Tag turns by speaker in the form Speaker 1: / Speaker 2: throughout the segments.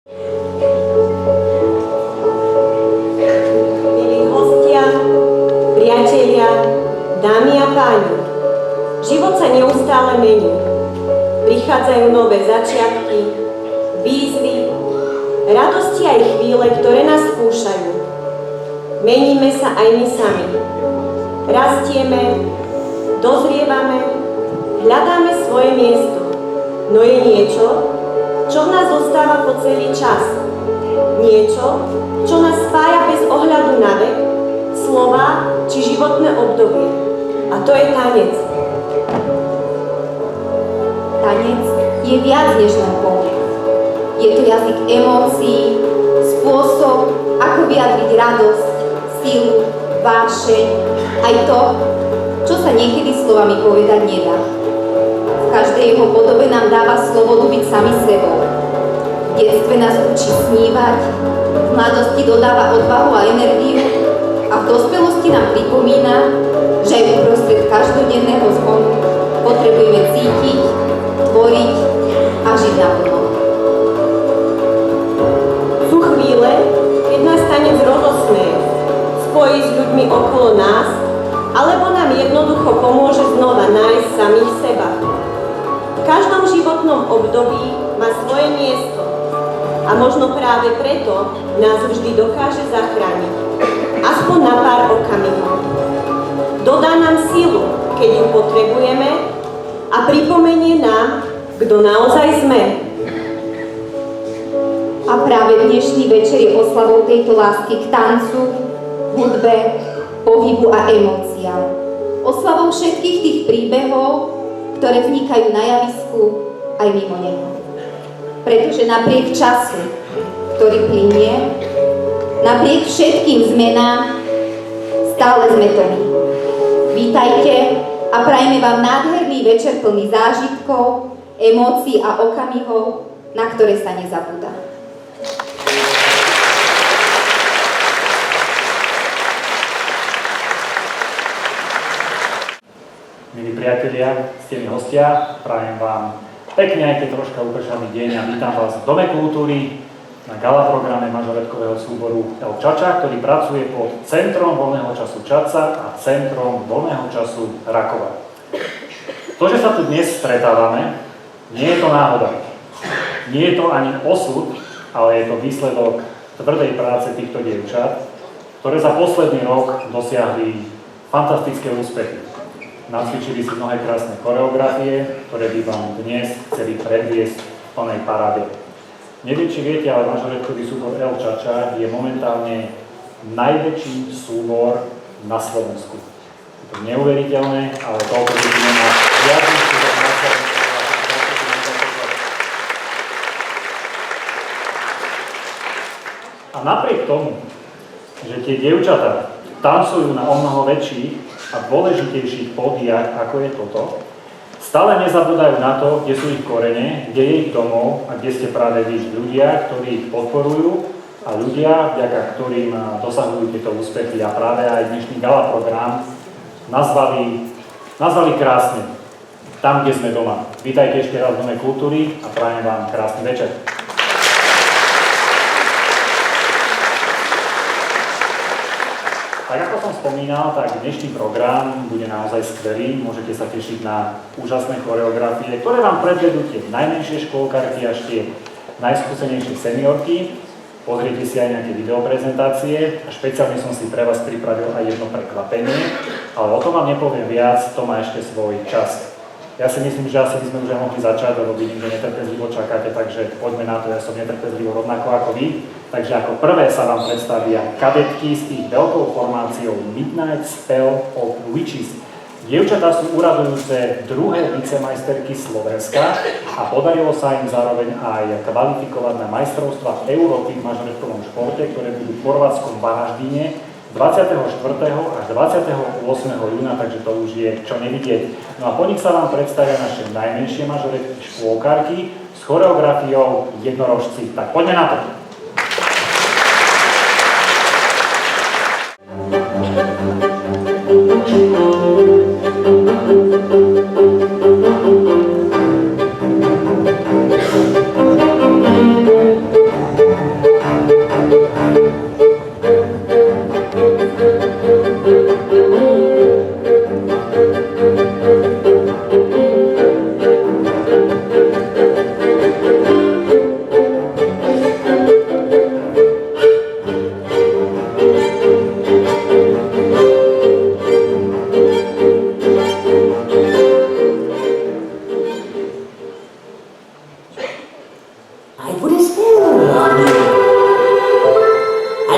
Speaker 1: Milí hostia, priatelia, dámy a páni, život sa neustále mení. Prichádzajú nové začiatky, výzvy, radosti aj chvíle, ktoré nás skúšajú. Meníme sa aj my sami. Rastieme, dozrievame, hľadáme svoje miesto. No je niečo, čo v nás zostáva po celý čas. Niečo, čo nás spája bez ohľadu na vek, slova či životné obdobie. A to je tanec.
Speaker 2: Tanec je viac než len pohyb. Je to jazyk emócií, spôsob, ako vyjadriť radosť, silu, vášeň, aj to, čo sa niekedy slovami povedať nedá. V každej jeho podobe nám dáva slobodu byť sami sebou. V detstve nás učí snívať, v mladosti dodáva odvahu a energiu a v dospelosti nám pripomína, že aj uprostred každodenného zhonu potrebujeme cítiť, tvoriť a žiť naplno.
Speaker 1: Sú chvíle, keď nás tanec rozosmeje, spojí s ľuďmi okolo nás, alebo nám jednoducho pomôže znova nájsť samých seba. V každom životnom období má svoje miesto a možno práve preto nás vždy dokáže zachrániť. Aspoň na pár okamihov. Dodá nám silu, keď ju potrebujeme a pripomenie nám, kto naozaj sme.
Speaker 2: A práve dnešný večer je oslavou tejto lásky k tancu, hudbe, pohybu a emóciám. Oslavou všetkých tých príbehov, ktoré vznikajú na javisku aj mimo neho. Pretože napriek času, ktorý plynie, napriek všetkým zmenám, stále sme to my. Vítajte a prajme vám nádherný večer plný zážitkov, emócií a okamihov, na ktoré sa nezabúda.
Speaker 3: Milí priatelia, ctení hostia, prajem vám pekne, aj keď troška upršaný deň a vítam vás v Dome kultúry na gala programe mažoretkového súboru El Čača, ktorý pracuje pod Centrom voľného času Čaca a Centrom voľného času Rakova. To, že sa tu dnes stretávame, nie je to náhoda. Nie je to ani osud, ale je to výsledok tvrdej práce týchto dievčat, ktoré za posledný rok dosiahli fantastické úspechy. Nacvičili si mnohé krásne koreografie, ktoré by vám dnes chceli predviesť v plnej paráde. Neviem, či viete, ale mažoretkový súbor El Čača je momentálne najväčší súbor na Slovensku. Je to neuveriteľné, ale toľko ľudí má žiadny súbor na Slovensku. A napriek tomu, že tie dievčatá tancujú na omnoho väčších a dôležitejších pódiách, ako je toto, stále nezabúdajú na to, kde sú ich korene, kde je ich domov a kde ste práve vy, ľudia, ktorí ich podporujú a ľudia, vďaka ktorým dosahujú tieto úspechy. A práve aj dnešný gala program nazvali krásne Tam, kde sme doma. Vítajte ešte raz v Dome kultúry a prajem vám krásny večer. Tak ako som spomínal, tak dnešný program bude naozaj skvelý. Môžete sa tešiť na úžasné choreografie, ktoré vám predvedú tie najmenšie škôlkarky až tie najskúsenejšie seniorky. Pozrite si aj nejaké videoprezentácie a špeciálne som si pre vás pripravil aj jedno prekvapenie, ale o tom vám nepoviem viac, to má ešte svoj čas. Ja si myslím, že asi by sme už aj mohli začať, lebo vidím, že netrpezlivo čakáte, takže poďme na to, ja som netrpezlivo rovnako ako vy. Takže ako prvé sa vám predstavia kadetky s ich veľkou formáciou Midnight Spell of Witches. Dievčatá sú uradujúce druhé vicemajsterky Slovenska a podarilo sa im zároveň aj kvalifikovať na majstrovstvá Európy v mažoretkovom športe, ktoré budú v chorvátskom Varaždine 24. až 28. júna, takže to už je čo nevidieť. No a po nich sa vám predstavia naše najmenšie mažoretky škôlkarky s choreografiou Jednorožci. Tak poďme na to.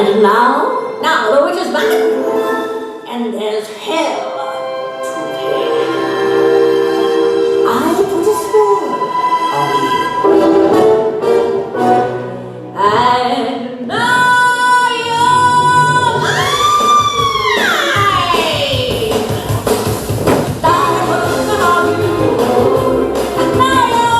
Speaker 4: And now the witch is back, and there's hell to pay. I put a spell on you, and now you're mine. I put a spell on you, and now you're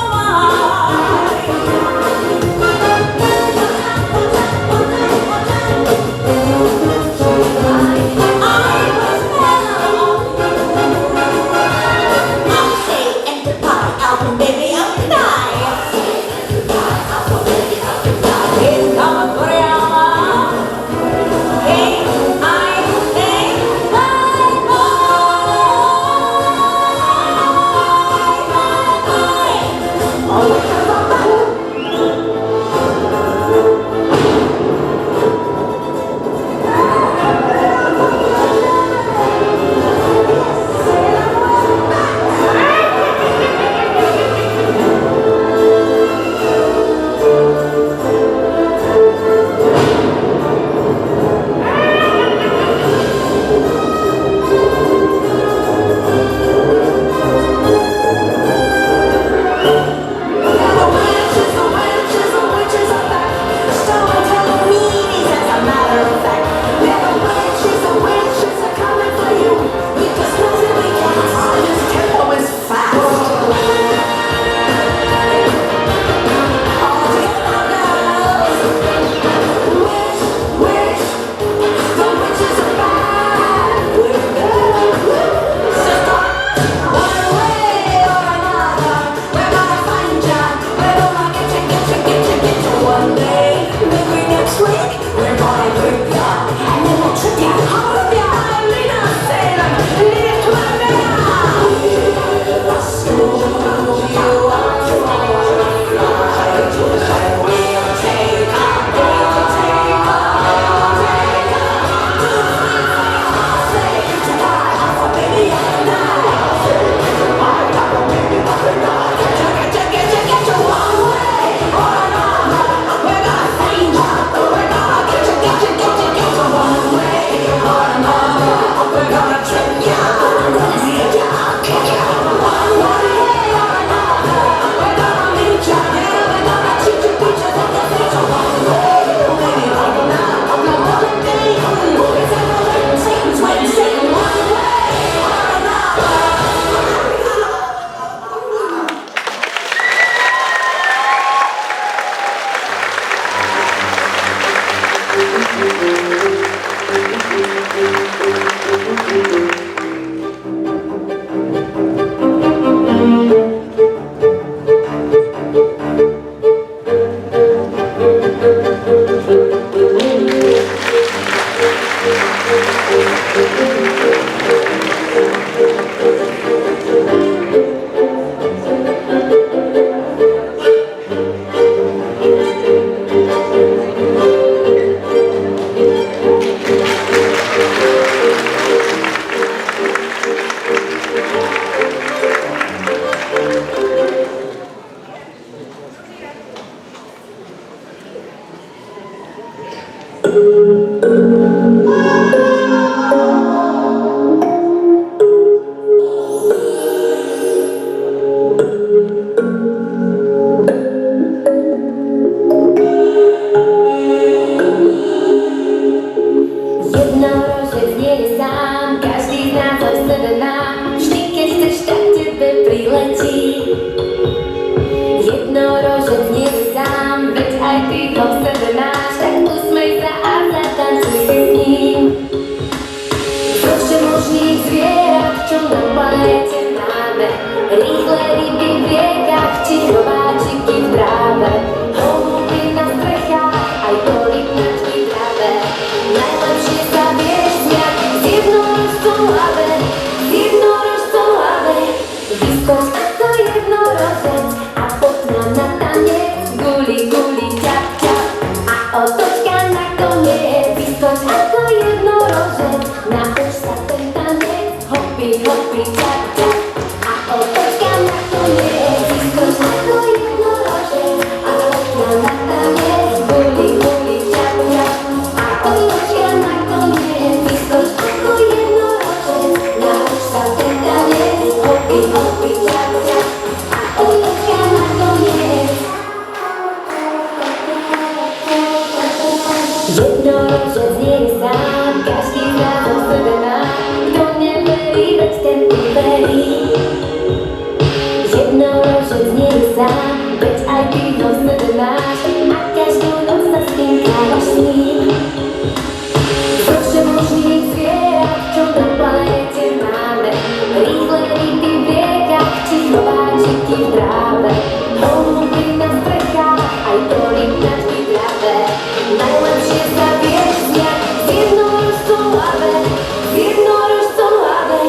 Speaker 5: ty ho v sebe máš a každú noc sa spinkávaš s ním. Zo všemožných zvierat, čo na planete máme, rýchle ryby v riekach, či chrobáčiky v tráve, holúby na strechách, aj torinačky v tráve. Najlepšie sa vieš smiať s jednorožcom v hlave, s jednorožcom v hlave.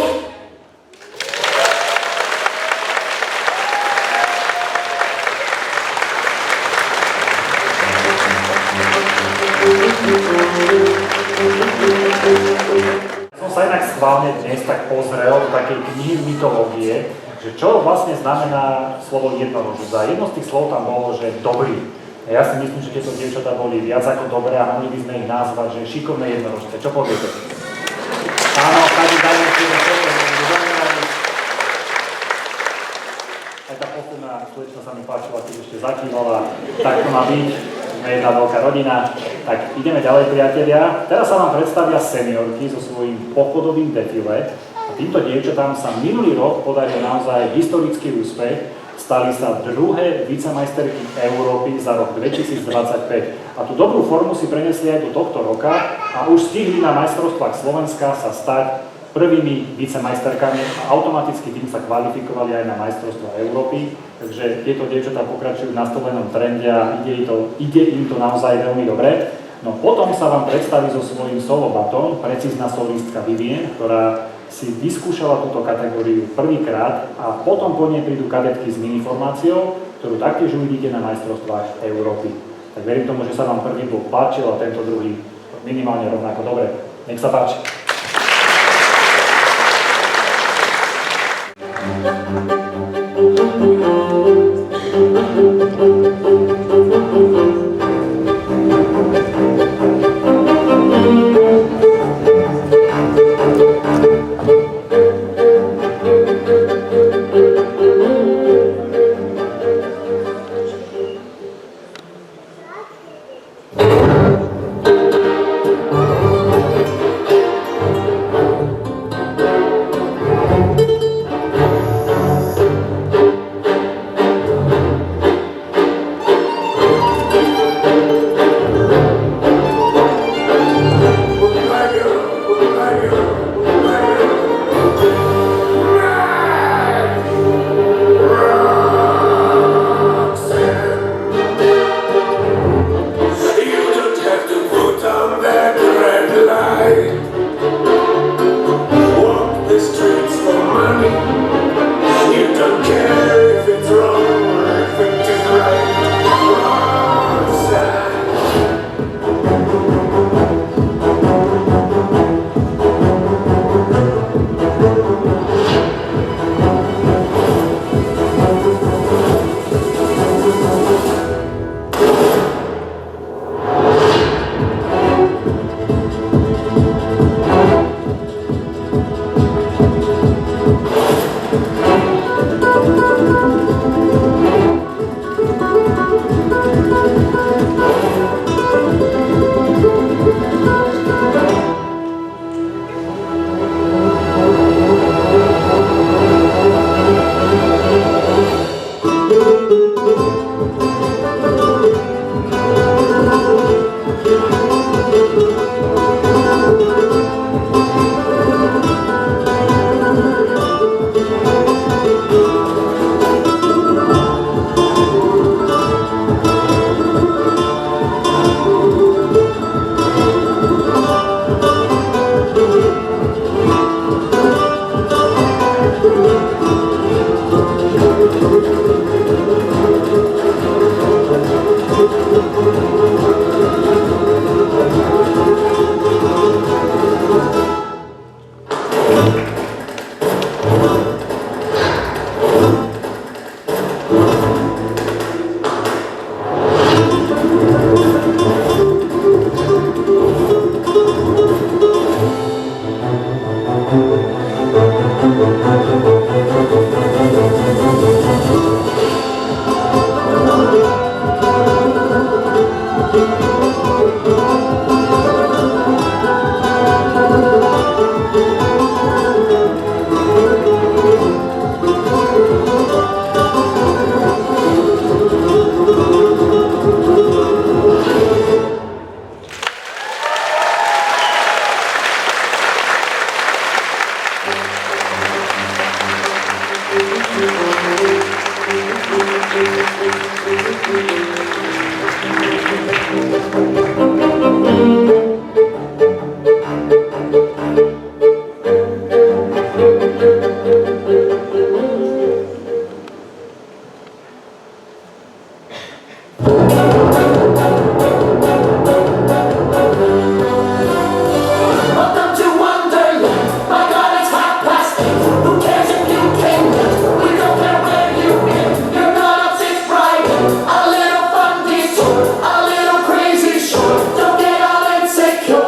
Speaker 3: Som sa inak schválne dnes tak pozrel do takej knihy mytológie, že čo vlastne znamená slovo jednorožec. A jedno z tých slov tam bolo, že dobrý. A ja si myslím, že tieto dievčatá boli viac ako dobré a mohli by sme ich nazvať, že šikovné jednorožce. Čo poviete? Áno, každý dajme si aj tá posledná slečna sa mi páčila, keď ešte zakývala, tak to má byť. Sme jedna veľká rodina. Tak ideme ďalej, priatelia. Teraz sa vám predstavia seniorky so svojím pochodovým defile. A týmto dievčatám sa minulý rok podaril naozaj historický úspech. Stali sa druhé vicemajsterky Európy za rok 2025. A tú dobrú formu si prenesli aj do tohto roka a už stihli na majstrovstvách Slovenska sa stať prvými vicemajsterkami a automaticky tým sa kvalifikovali aj na majstrovstvá Európy. Takže tieto dievčatá pokračujú v nastolenom trende a ide im to naozaj veľmi dobre. No potom sa vám predstaví so svojím solobatom precízna solistka Vivien, ktorá si vyskúšala túto kategóriu prvýkrát a potom po nej prídu kadetky s miniformáciou, ktorú taktiež uvidíte na majstrovstvách Európy. Tak verím tomu, že sa vám prvý blok páčil a tento druhý minimálne rovnako dobre. Nech sa páči.
Speaker 6: Welcome to Wonderland. My God, it's 8:30. Who cares if you came late? We don't care where you've been. You're not up since Friday. A little fun detour, a little crazy shore. Don't get all insecure.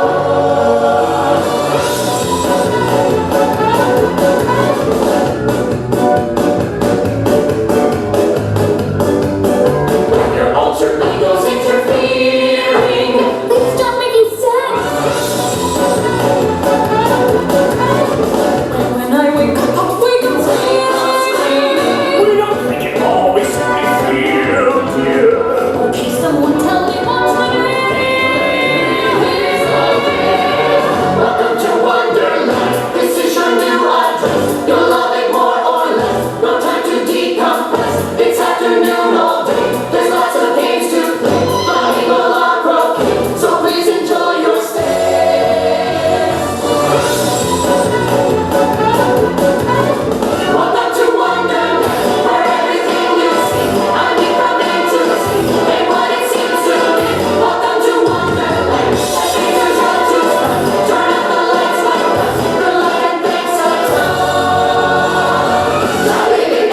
Speaker 6: Your alter ego's interfering.
Speaker 5: Please stop making sense.
Speaker 4: When I wake up screaming.
Speaker 6: We don't think it always feels here.
Speaker 4: Okay, someone tell me what's the
Speaker 6: Welcome to Wonderland. This is your new address. You'll love it more or less. No time to decompress. It's afternoon all day. There's lots of games to play. Volleyball or croquet. So please enjoy your stay. Welcome to Wonderland, where everything you see, I'm becoming to see, and what it seems to be. Welcome to Wonderland, the pictures are too fun. Turn up the lights like us, the light and thanks a ton. La living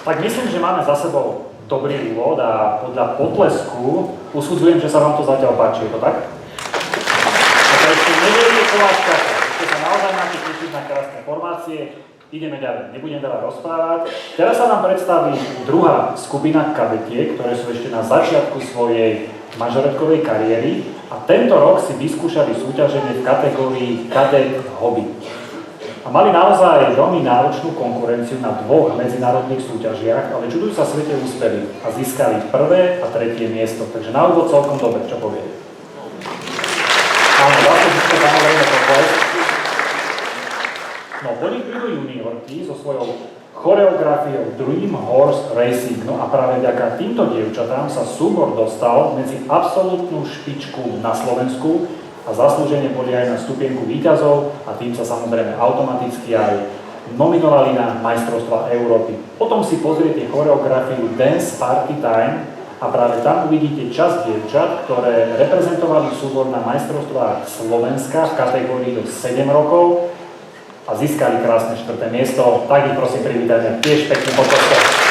Speaker 3: Tak myslím, že máme za sebou dobrý úvod a podľa potlesku usudzujem, že sa vám to zatiaľ páči, je to tak? A to ešte nevedie, čo vás čaká. Ešte sa naozaj máte tešiť na krásne formácie, ideme ďalej, nebudem veľa rozprávať. Teraz sa nám predstaví druhá skupina kadetiek, ktoré sú ešte na začiatku svojej mažoretkovej kariéry a tento rok si vyskúšali súťaženie v kategórii kadet hobby. A mali naozaj veľmi náročnú konkurenciu na dvoch medzinárodných súťažiach, ale čudujú sa svete úspeli a získali prvé a tretie miesto. Takže na úvod celkom dobre, čo poviete? Áno, zaslúžite samozrejme potlesk. No, po nich prídu juniorky so svojou choreografiou Dream Horse Racing. No a práve vďaka týmto dievčatám sa súbor dostal medzi absolútnu špičku na Slovensku a zaslúžene boli aj na stupienku víťazov a tým sa samozrejme automaticky aj nominovali na majstrovstvá Európy. Potom si pozriete choreografiu Dance Party Time a práve tam uvidíte časť dievčat, ktoré reprezentovali súbor na majstrovstvách Slovenska v kategórii do 7 rokov a získali krásne 4. miesto. Tak ich prosím privítajme tiež pekne podporskom.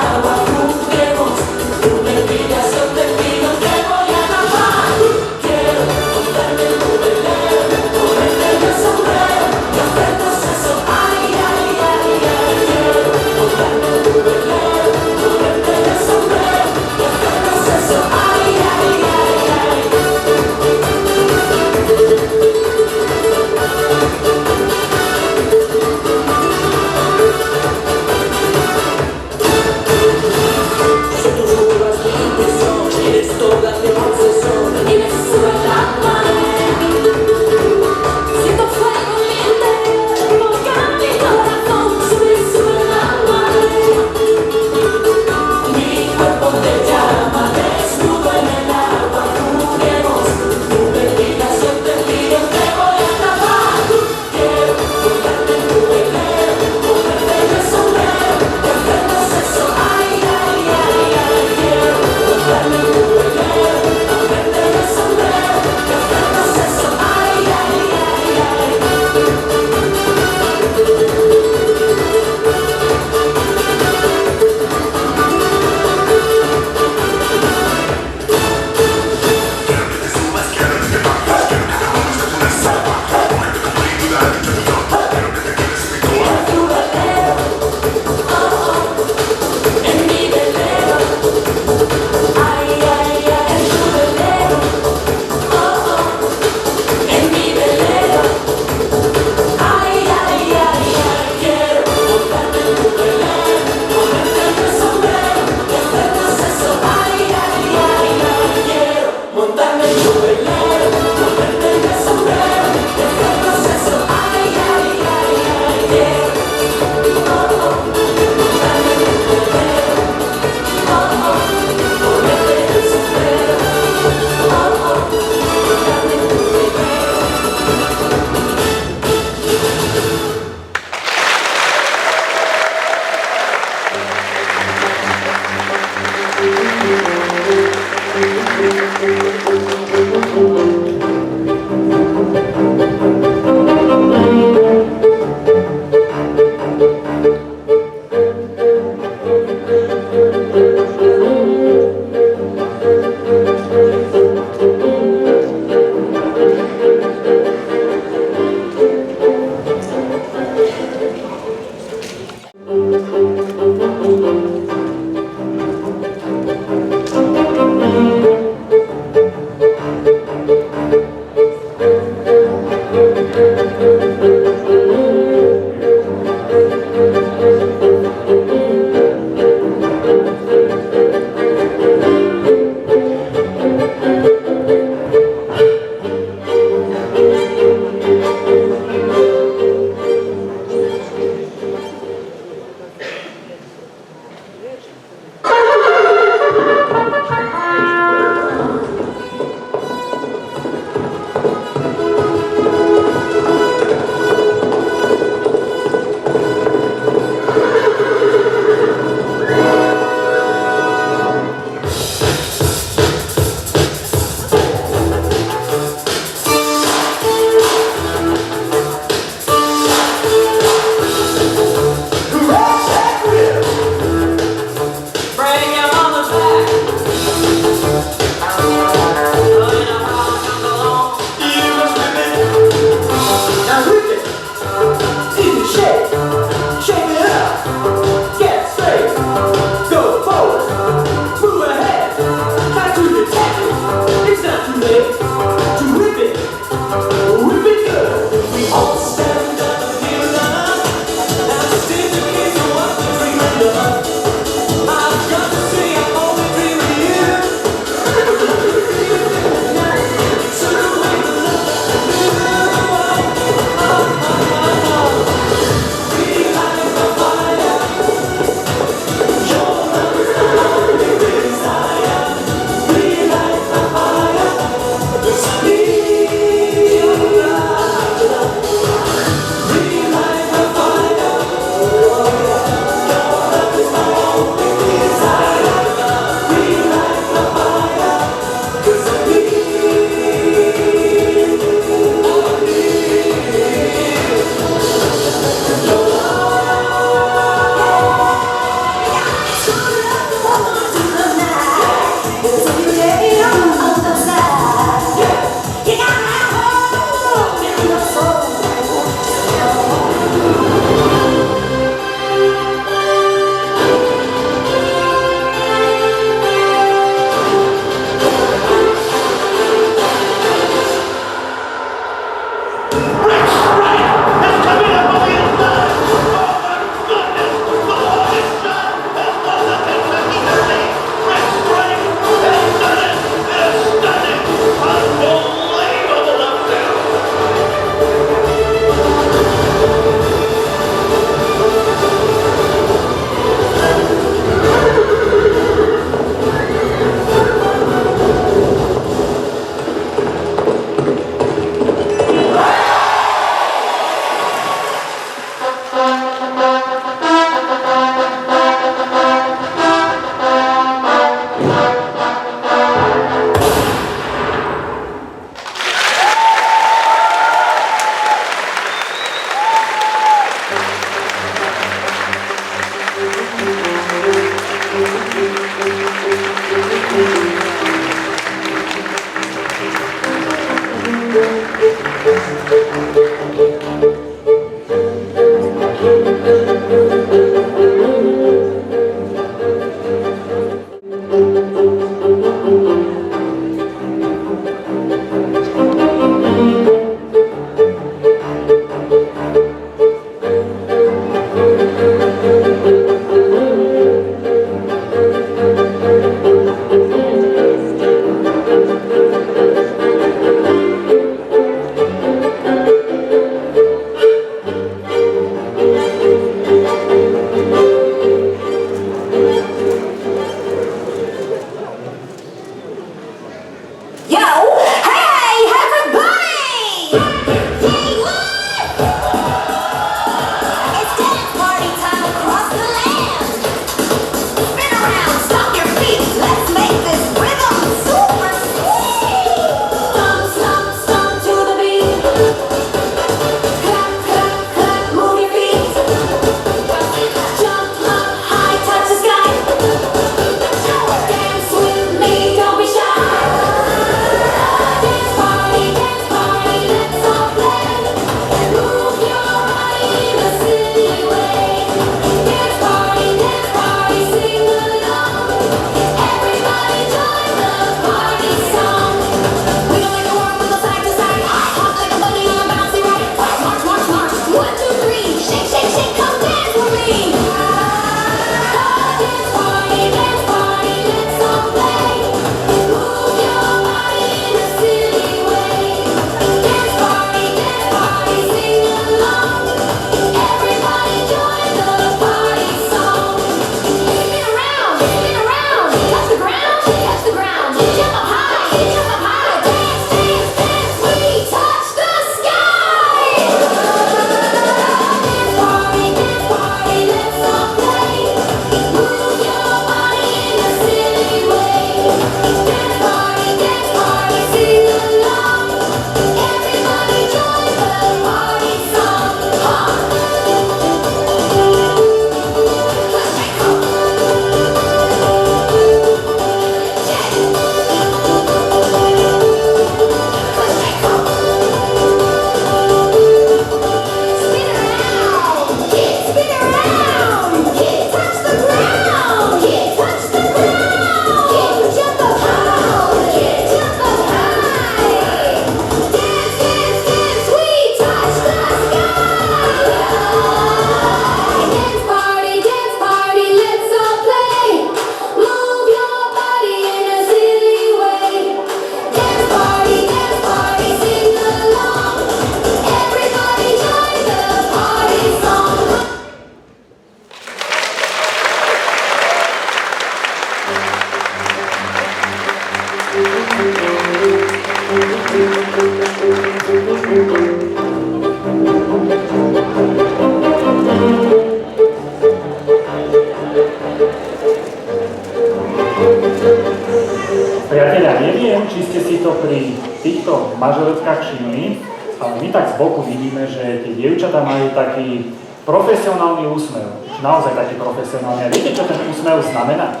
Speaker 3: Priatelia, neviem, či ste si to pri týchto mažoretkách všimli, ale my tak z boku vidíme, že tie dievčatá majú taký profesionálny úsmev. Už naozaj taký profesionálny. A viete, čo ten úsmev znamená?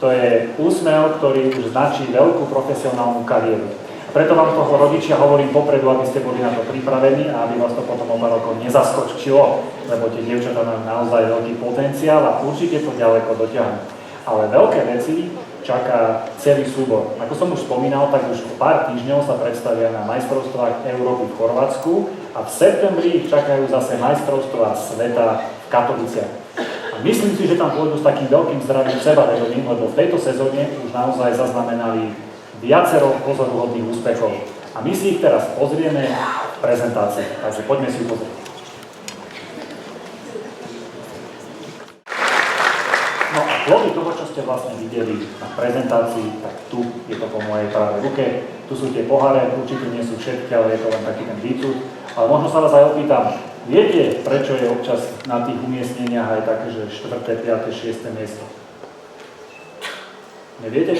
Speaker 3: To je úsmev, ktorý už značí veľkú profesionálnu kariéru. A preto vám toho rodičia hovorím popredu, aby ste boli na to pripravení a aby vás to potom o pár rokov nezaskočilo, lebo tie dievčatá majú naozaj veľký potenciál a určite to ďaleko dotiahnu. Ale veľké veci čaká celý súbor. Ako som už spomínal, tak už o pár týždňov sa predstavia na majstrovstvách Európy v Chorvátsku a v septembri čakajú zase majstrovstvá sveta v Katoviciach. A myslím si, že tam pôjdu s takým veľkým zdravým sebavedomím, lebo v tejto sezóne už naozaj zaznamenali viacero pozoruhodných úspechov. A my si ich teraz pozrieme v prezentácii. Takže poďme si ju pozrieť. No a plody toho, čo ste vlastne videli na prezentácii, tak tu je to po mojej pravej ruke. Tu sú tie poháre, určite nie sú všetky, ale je to len taký ten výcud. Ale možno sa vás aj opýtam, viete, prečo je občas na tých umiestneniach aj také, že 4., 5., 6. miesto? Neviete?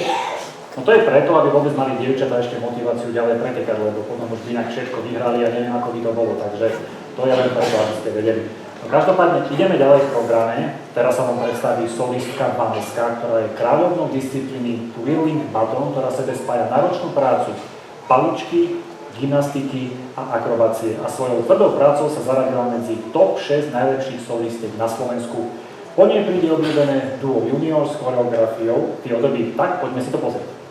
Speaker 3: No to je preto, aby vôbec mali dievčatá ešte motiváciu ďalej pretekať, lebo potom už by inak všetko vyhrali a neviem, ako by to bolo. Takže to je len preto, aby ste vedeli. No každopádne ideme ďalej v programe. Teraz sa vám predstaví solistka Vanessa, ktorá je kráľovnou disciplíny twirling baton, ktorá sebe spája náročnú prácu, paličky, gymnastiky a akrobácie a svojou tvrdou prácou sa zaradila medzi top 6 najlepších solistiek na Slovensku. Po nej príde obľúbené duo Junior s choreografiou Theodobík. Tak, poďme si to pozrieť.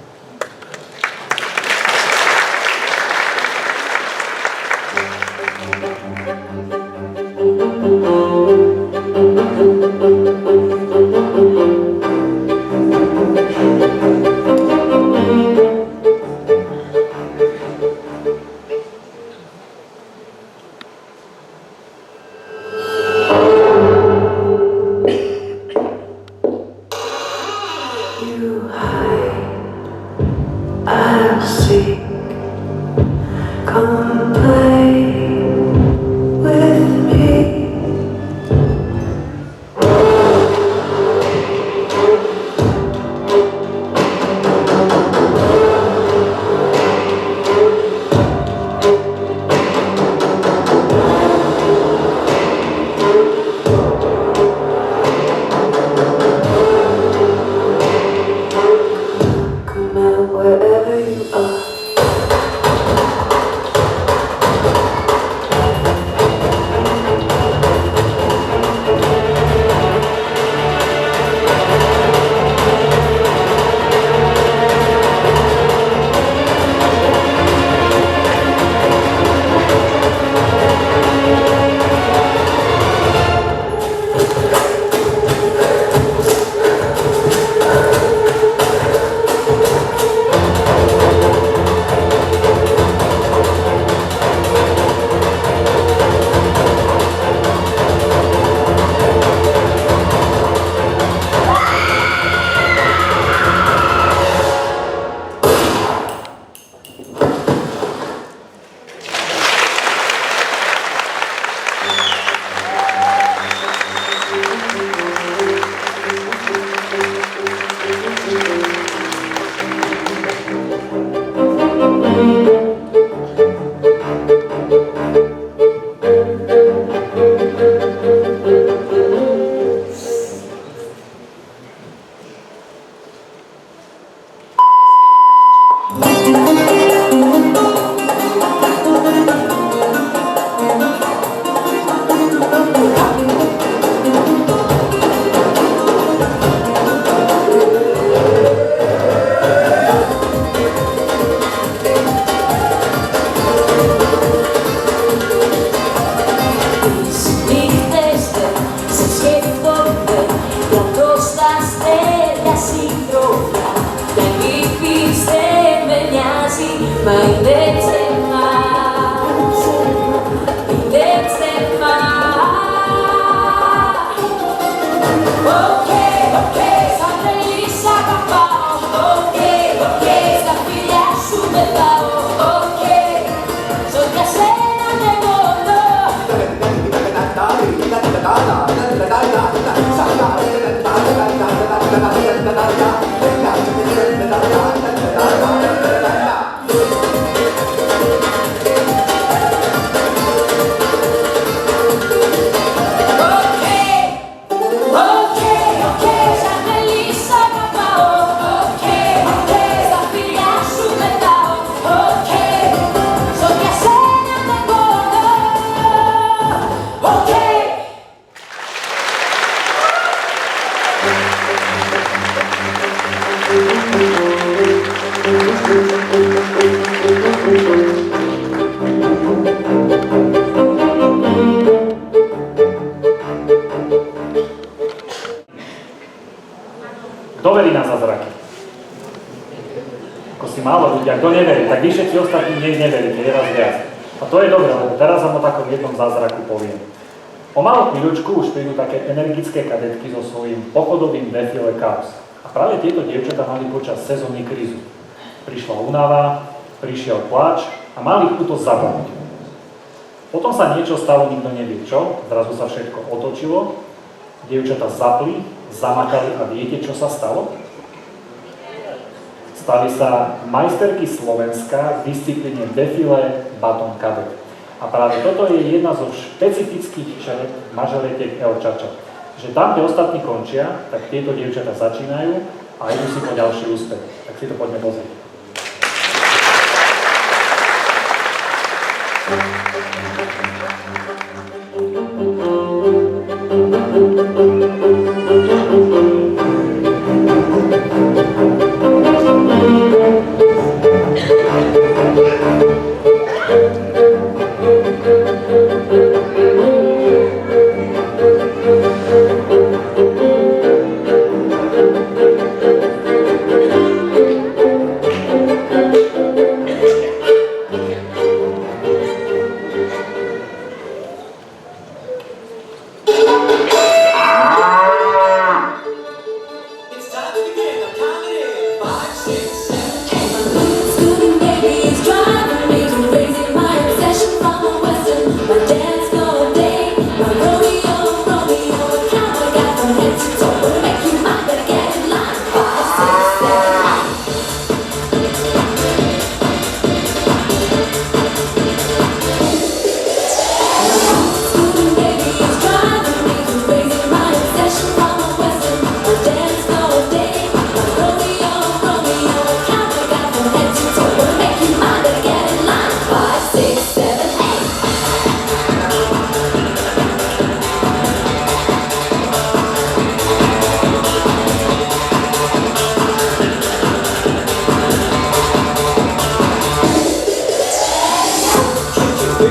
Speaker 3: Kto verí na zázraky? Ako si málo ľudia, kto neverí, tak vy všetci ostatní neveríte, je raz viac. A to je dobré, lebo teraz vám o takom jednom zázraku poviem. O malú chvíľučku už prídu také energické kadetky so svojím pochodovým defile Chaos. A práve tieto dievčatá mali počas sezóny krízu. Prišla únava, prišiel pláč a mali chuť to zabaviť. Potom sa niečo stalo, nikto nevie čo, zrazu sa všetko otočilo, dievčatá zapli, zamakali a viete, čo sa stalo? Stali sa majsterky Slovenska v disciplíne defile Baton Cadet. A práve toto je jedna zo špecifických mažoretiek El Cha-Cha. Že tam, kde ostatní končia, tak tieto dievčatá začínajú a idú si po ďalší úspech. Tak si to poďme pozrieť. Z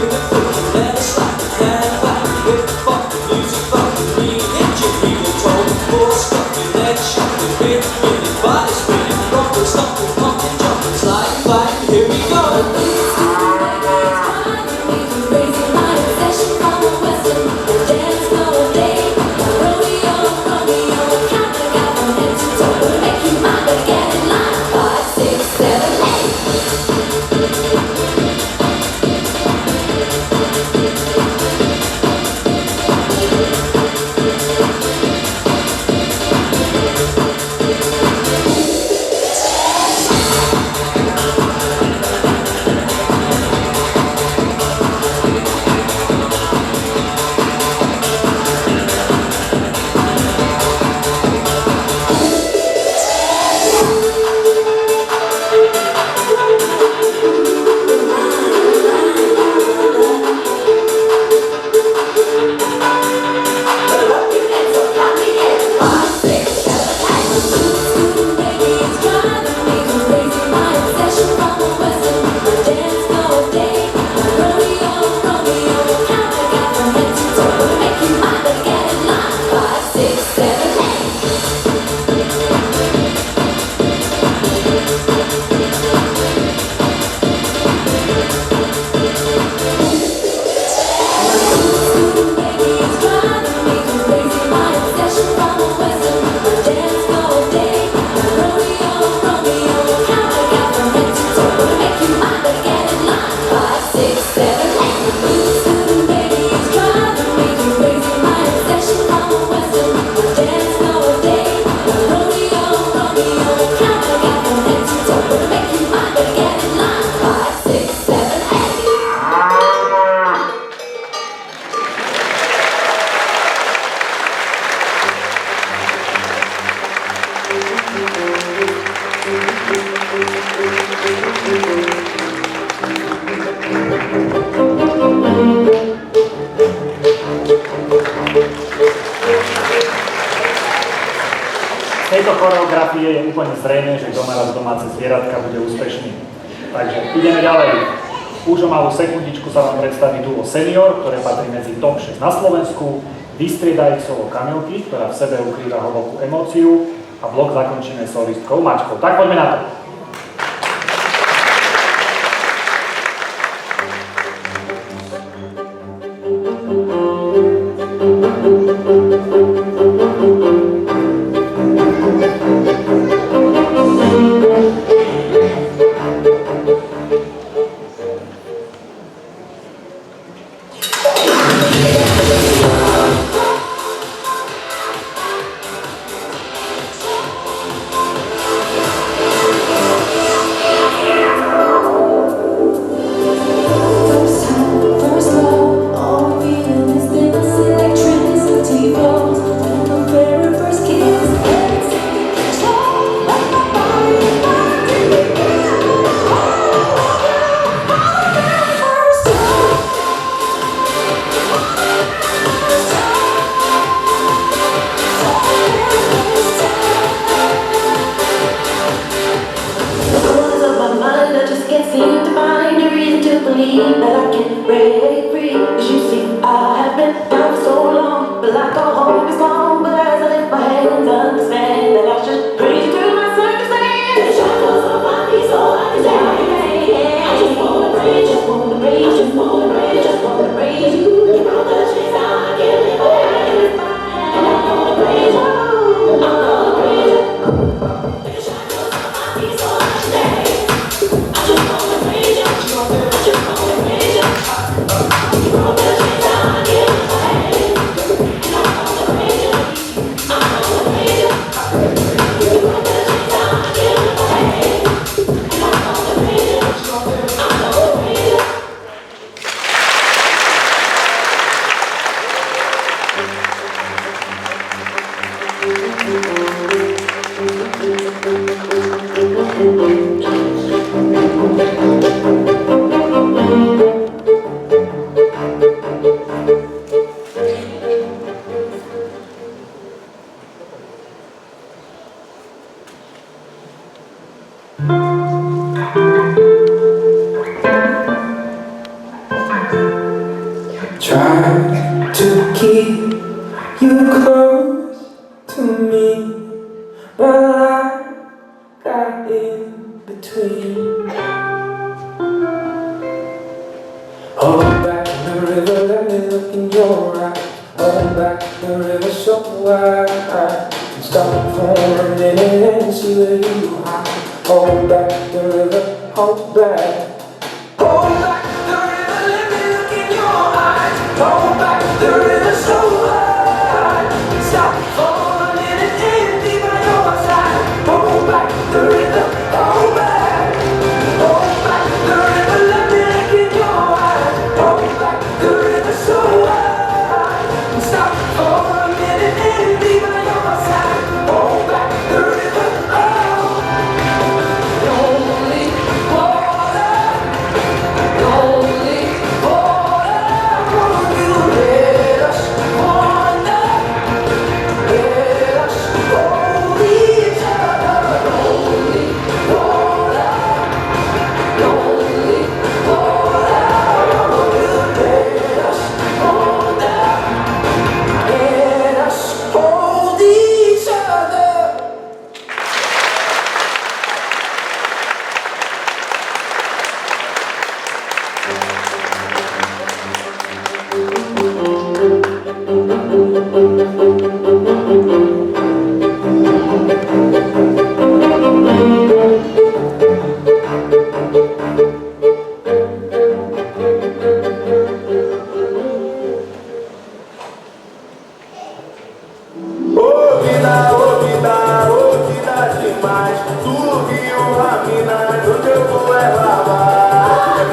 Speaker 3: tejto choreografie je úplne zrejme, že kto má rád domáce zvieratka, bude úspešný. Takže ideme ďalej. Už o malú sekundičku sa vám predstaví duo Senior, ktoré patrí medzi top 6 na Slovensku. Vystrieda ich solo Kamilky, ktorá v sebe ukrýva hlbokú emóciu, a blok zakončíme solistkou Mačkou. Tak poďme na to.
Speaker 6: I just wanna praise you.
Speaker 7: Hold back the river, let me look in your eye. Hold back the river so wide. Stop for a minute and see where you hide. Hold back the river, hold back. Hold back the river, let me look in your eyes. Hold back the river so wide. Stop for a minute and be by your side. Hold back the river, hold back. Hold back the river, let me look in your eyes. Hold back the river so wide. Stop for a minute and be by your side. Hold back the river, oh. Lonely water, lonely water. Won't you let us wander? Let us hold each other. Lonely water, lonely water. Won't you let us wander? Let us hold each other. Ô vida demais. Tu viu a mina, onde eu vou é lavar.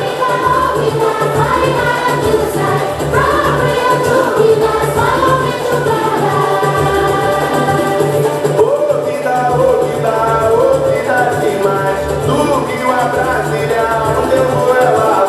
Speaker 7: Ô vida demais. Tu viu a Brasília, onde eu vou é lavar.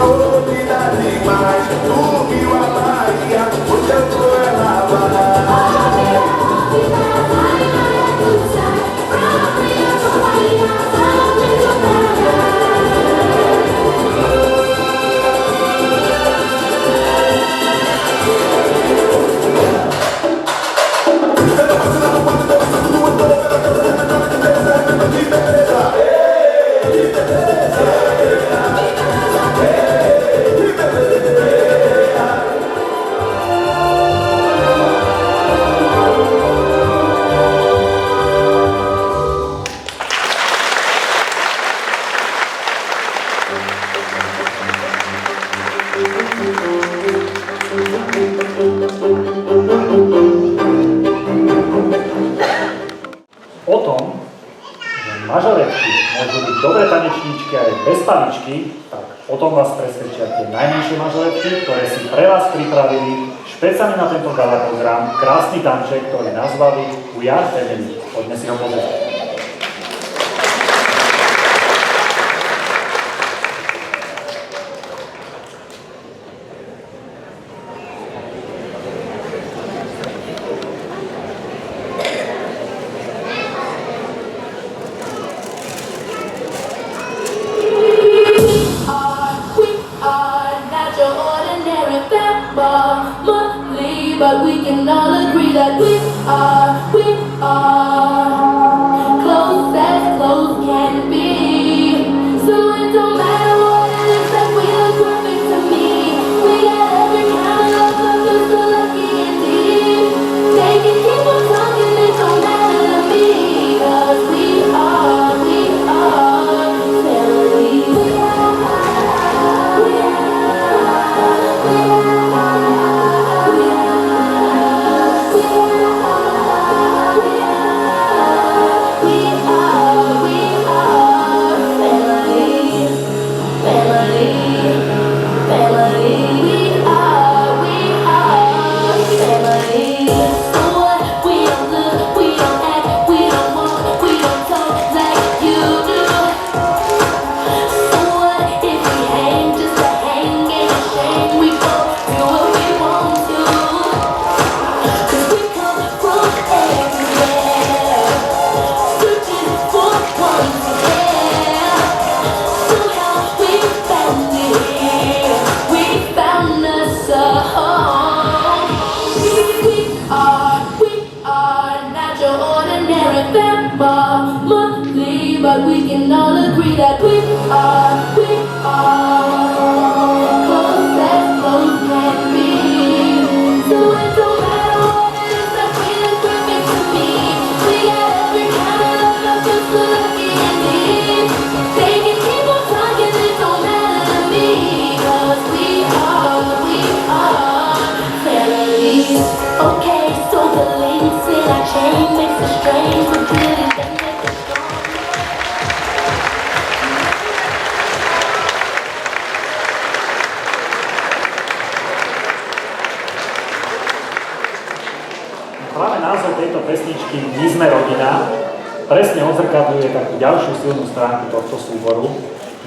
Speaker 7: Ô vida demais. Tu viu a Bahia, onde eu vou é lavar.
Speaker 3: O tom, že mažoretky môžu byť dobré tanečníčky aj bez paličky, tak o tom vás presvedčia tie najmenšie mažoretky, ktoré si pre vás pripravili špeciálne na tento gala program krásny tanček, ktorý nazvali We Are Family. Poďme si ho pozrieť.
Speaker 5: But we can all agree that we are close as close can be. So it don't matter what it looks like, we look perfect to me. We got every kind of love, we're so lucky indeed. They can keep on talking, it don't matter to me. 'Cause we are family. We are Okay, so the links in our chain makes us strange, but really they make us strong.
Speaker 3: Práve názov tejto pesničky My sme rodina presne odzrkadľuje takú ďalšiu silnú stránku tohto súboru.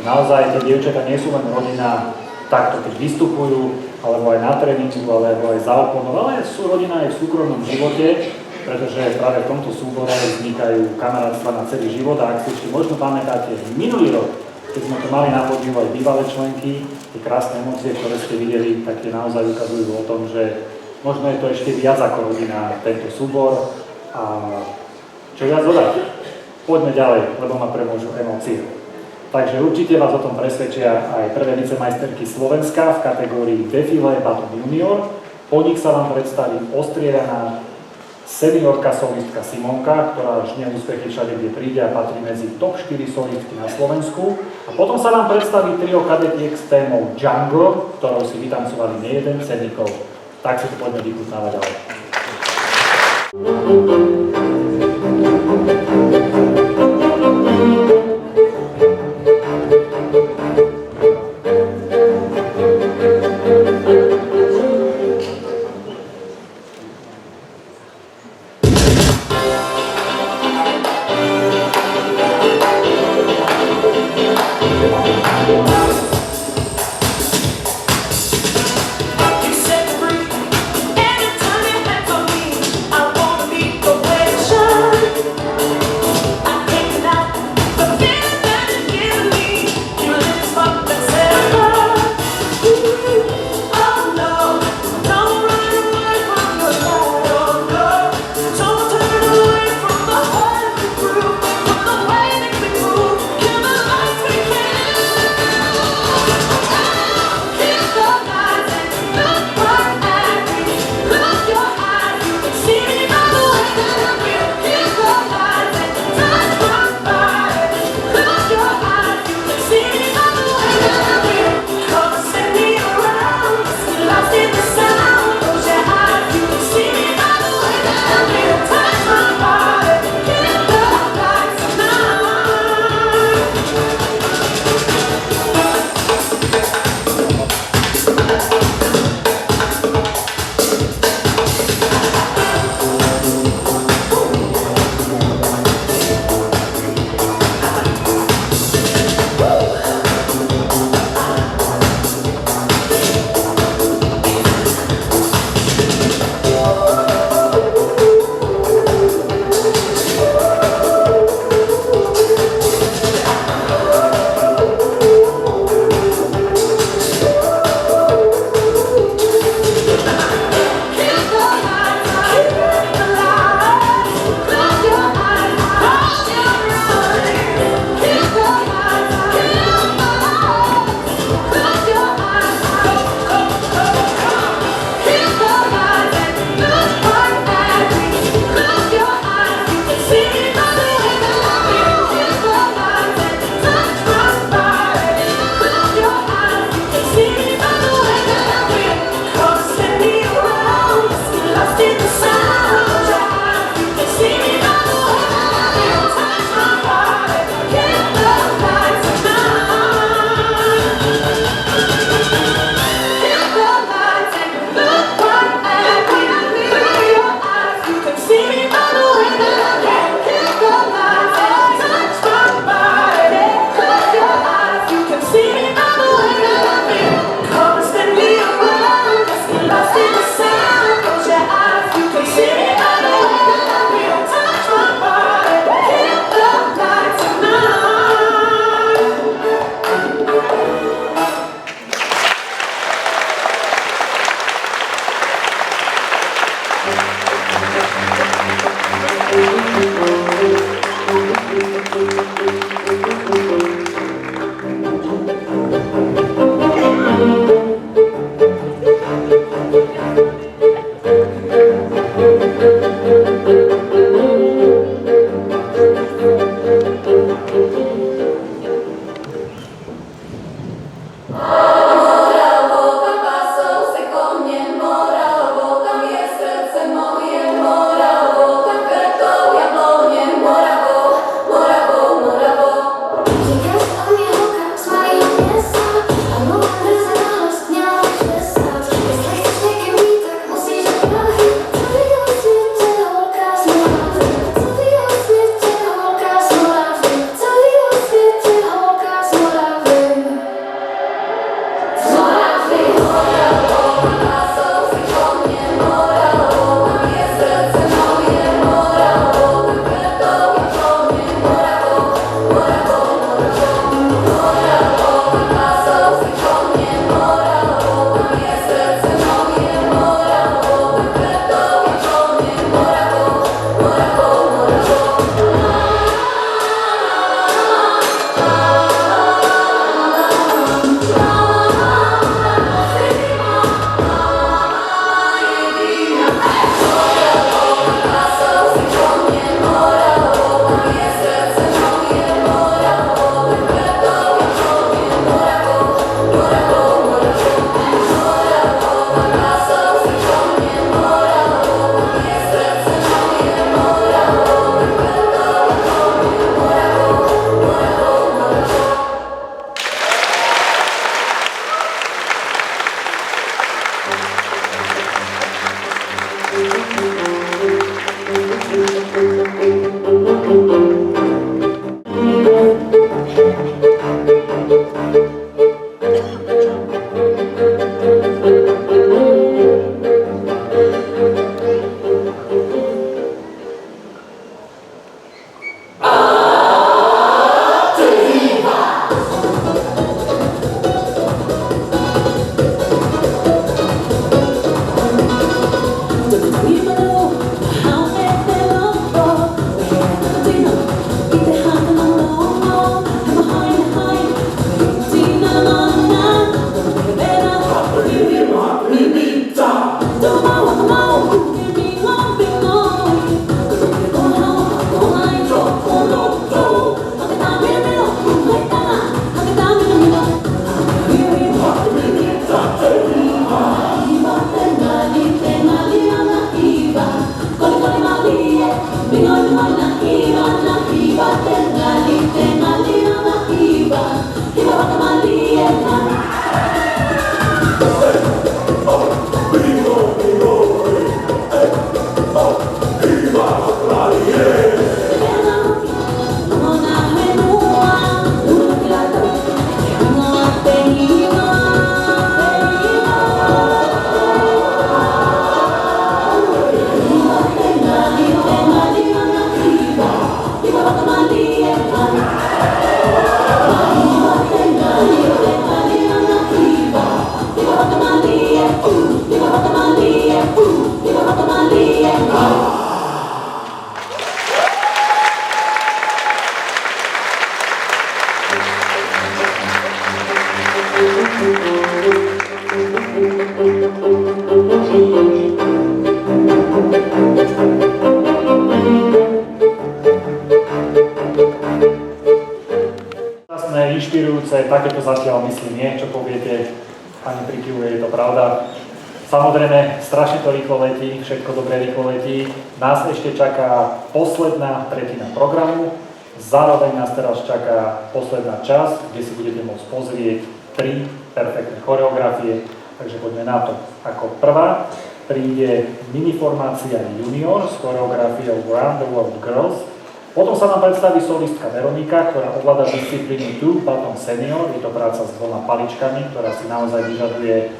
Speaker 3: Naozaj tie dievčatá nie sú len rodina takto, keď vystupujú, alebo aj na tréningu, alebo aj za oponou, ale sú rodina aj v súkromnom živote, pretože práve v tomto súbore vznikajú kamarátstva na celý život. A ak si ešte možno pamätáte, minulý rok, keď sme tu mali na pódiu aj bývalé členky, tie krásne emócie, ktoré ste videli, tak tie naozaj ukazujú o tom, že možno je to ešte viac ako rodina, tento súbor. A čo viac dodať? Poďme ďalej, lebo ma premôžu emócie. Takže určite vás o tom presvedčia aj prvé vicemajsterky Slovenska v kategórii Defile Baton Junior. Po nich sa vám predstaví ostrieľaná seniorka solistka Simonka, ktorá už neúspechy všade, kde príde a patrí medzi top 4 solistky na Slovensku. A potom sa vám predstaví trio kadetiek s témou Jungle, ktorou si vytancovali nejeden ceníkov. Tak si to poďme vychutnávať ďalej.
Speaker 4: You set free. Anytime your hands on me, I wanna be the way.
Speaker 3: Úžasné, inšpirujúce, takéto zatiaľ myslím nie, čo poviete, pani prikyvuje, je to pravda. Samozrejme, strašne to rýchlo letí, všetko dobre rýchlo letí. Nás ešte čaká posledná tretina programu, zároveň nás teraz čaká posledná časť, kde si budete môcť pozrieť 3 perfektné choreografie, takže poďme na to. Ako prvá príde miniformácia junior s choreografiou Round the World Girls. Potom sa nám predstaví solistka Veronika, ktorá ovláda disciplínu Two Button Senior. Je to práca s 2 paličkami, ktorá si naozaj vyžaduje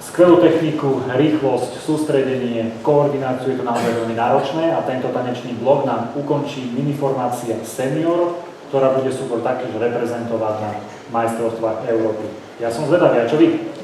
Speaker 3: skvelú techniku, rýchlosť, sústredenie, koordináciu, je to naozaj veľmi náročné a tento tanečný blok nám ukončí miniformácia Senior, ktorá bude súbor taktiež reprezentovať na majstrovstvách Európy. Ja som zvedavý, a čo vy?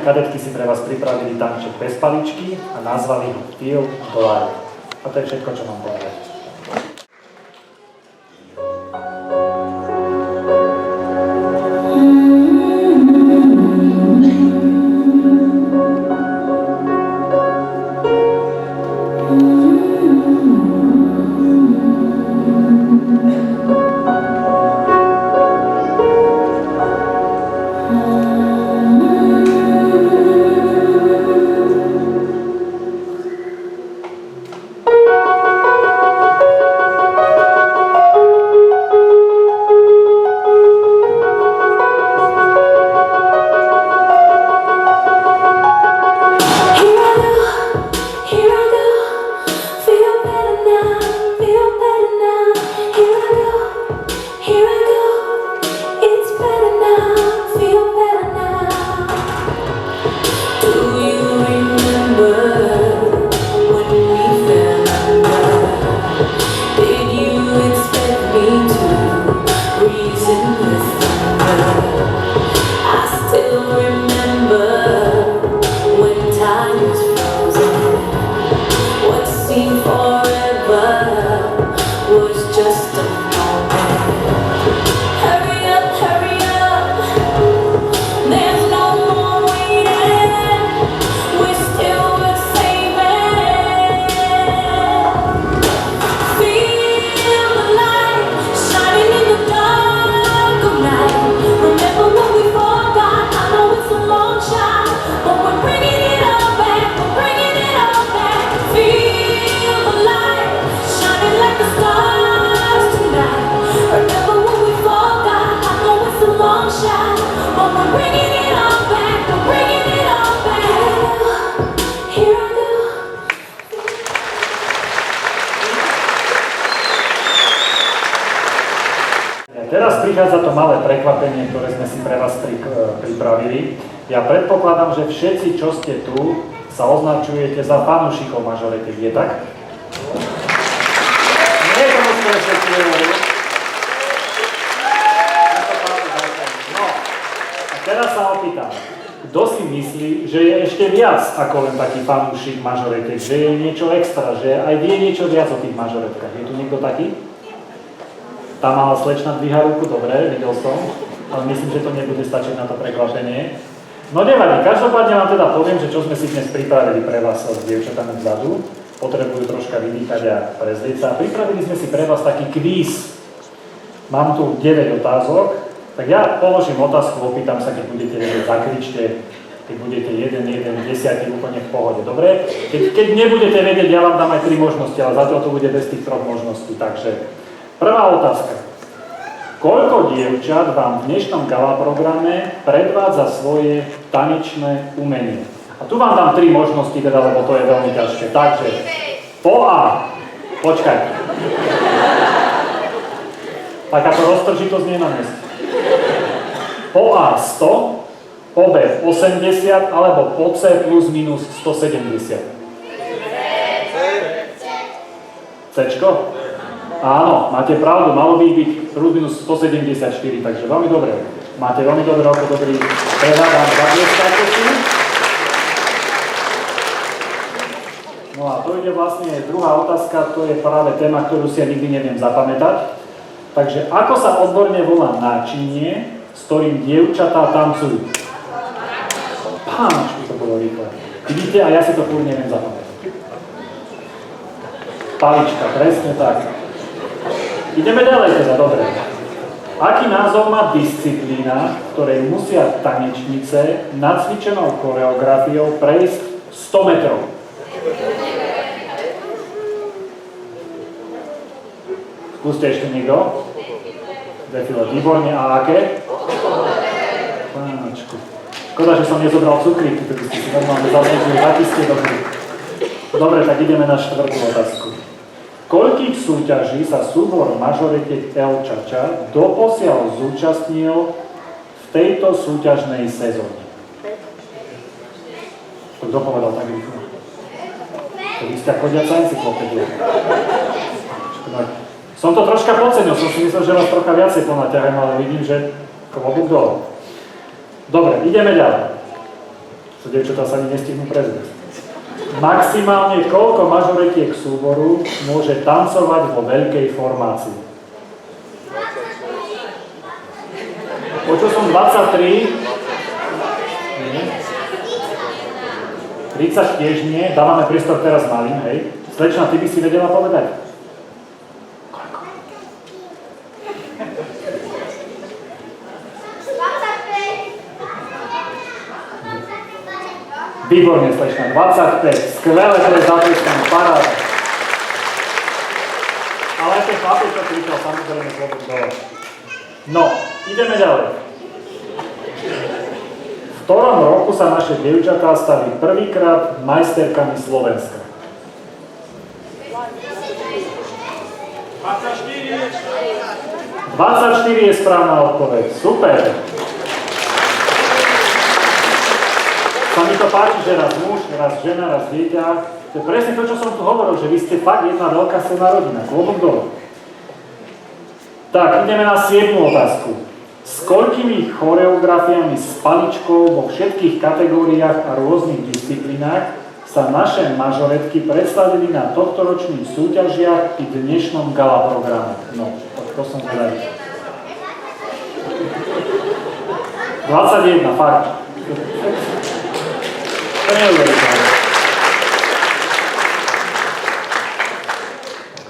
Speaker 3: kadetky si pre vás pripravili tanček bez paličky a nazvali ho Feel the Light. A to je všetko, čo mám povedať. Teraz prichádza to malé prekvapenie, ktoré sme si pre vás pripravili. Ja predpokladám, že všetci, čo ste tu, sa označujete za fanúšikov mažoretiek, je tak? Nie tomu sme všetci hovorili. No, a teraz sa opýtam, kto si myslí, že je ešte viac ako len taký fanúšik mažoretiek, že je niečo extra, že aj vie niečo viac o tých mažoretkách. Je tu niekto taký? Tá malá slečna dvíha ruku, dobre, videl som, ale myslím, že to nebude stačiť na to prekvapenie. No nevadí, každopádne vám teda poviem, že čo sme si dnes pripravili pre vás s dievčatami vzadu. Potrebujú troška vydýchať a prezrieť sa. Pripravili sme si pre vás taký kvíz. Mám tu 9 otázok, tak ja položím otázku, opýtam sa, keď budete vedieť, zakričte, keď budete 1, 10 úplne v pohode, dobre? Keď nebudete vedieť, ja vám dám aj 3 možnosti, ale zatiaľ to bude bez tých 3 možností, takže prvá otázka. Koľko dievčat vám v dnešnom gala programe predvádza svoje tanečné umenie? A tu vám dám 3 možnosti, teda, lebo to je veľmi ťažké. Takže, po A. Počkaj. Takáto roztržitosť nie na mieste. Po A 100, po B 80, alebo po C plus minus 170. Cčko? Áno, máte pravdu, malo by byť plus minus 174, takže veľmi dobre. Máte veľmi dobré oko, dobrý prehľad a zablieskajte si. No a to ide vlastne druhá otázka, to je práve téma, ktorú si ja nikdy neviem zapamätať. Takže ako sa odborne volá náčinie, s ktorým dievčatá tancujú? Pánačku, to bolo rýchle. Vidíte, a ja si to furt neviem zapamätať. Palička, presne tak. Ideme ďalej teda, dobre. Aký názov má disciplína, v ktorej musia tanečnice nacvičenou choreografiou prejsť 100 metrov? Skúste ešte niekto? Defile, výborne. A aké? Pánačku. Škoda, že som nezobral cukríky, keby ste si normálne zaznečili, taký ste dobrý. Dobre, tak ideme na štvrtú otázku. Koľkých súťaží sa súbor mažoretiek El Čača doposiaľ zúčastnil v tejto súťažnej sezóne? To kto povedal tak rýchlo? To vy ste chodiaca encyklopédia. Som to troška podcenil, som si myslel, že vás trocha viacej ponaťahujem, ale vidím, že klobúk dole. Dobre, ideme ďalej. To dievčatá sa ani nestihnú prezviesť. Maximálne koľko mažoretiek súboru môže tancovať vo veľkej formácii? Počul som 23. Nie. 30 tiež nie. Dávame priestor teraz malým, hej. Slečna, ty by si vedela povedať? Výborne, slečna, 25. Skvelé, to je zatleskáme, paráda. Ale aj ten chlapec, čo kričal, samozrejme klobúk dole. No, ideme ďalej. V ktorom roku sa naše dievčatá stali prvýkrát majsterkami Slovenska? 24 je správna odpoveď. Super. Sa mi to páči, že raz muž, raz žena, raz dieťa. To je presne to, čo som tu hovoril, že vy ste fakt jedna veľká silná rodina. Klobúk dole. Tak, ideme na 7. otázku. S koľkými choreografiami s paličkou vo všetkých kategóriách a rôznych disciplínach sa naše mažoretky predstavili na tohtoročných súťažiach i dnešnom gala programe? No, tak to som zvedavý. 21, fakt. To neuveriteľné.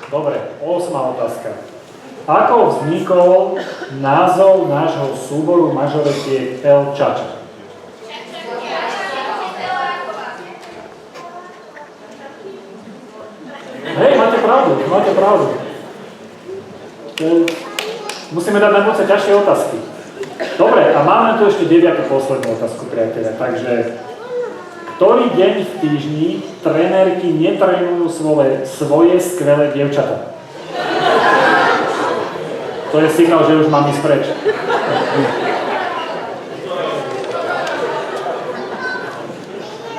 Speaker 3: Dobre, 8. otázka. Ako vznikol názov nášho súboru mažoretiek El Čača? Hej, máte pravdu. Musíme dať na budúce ťažšie otázky. Dobre, a máme tu ešte 9. poslednú otázku, priateľa. Takže, ktorý deň v týždni trenérky netrénujú svoje skvelé dievčatá? To je signál, že už mám ísť preč.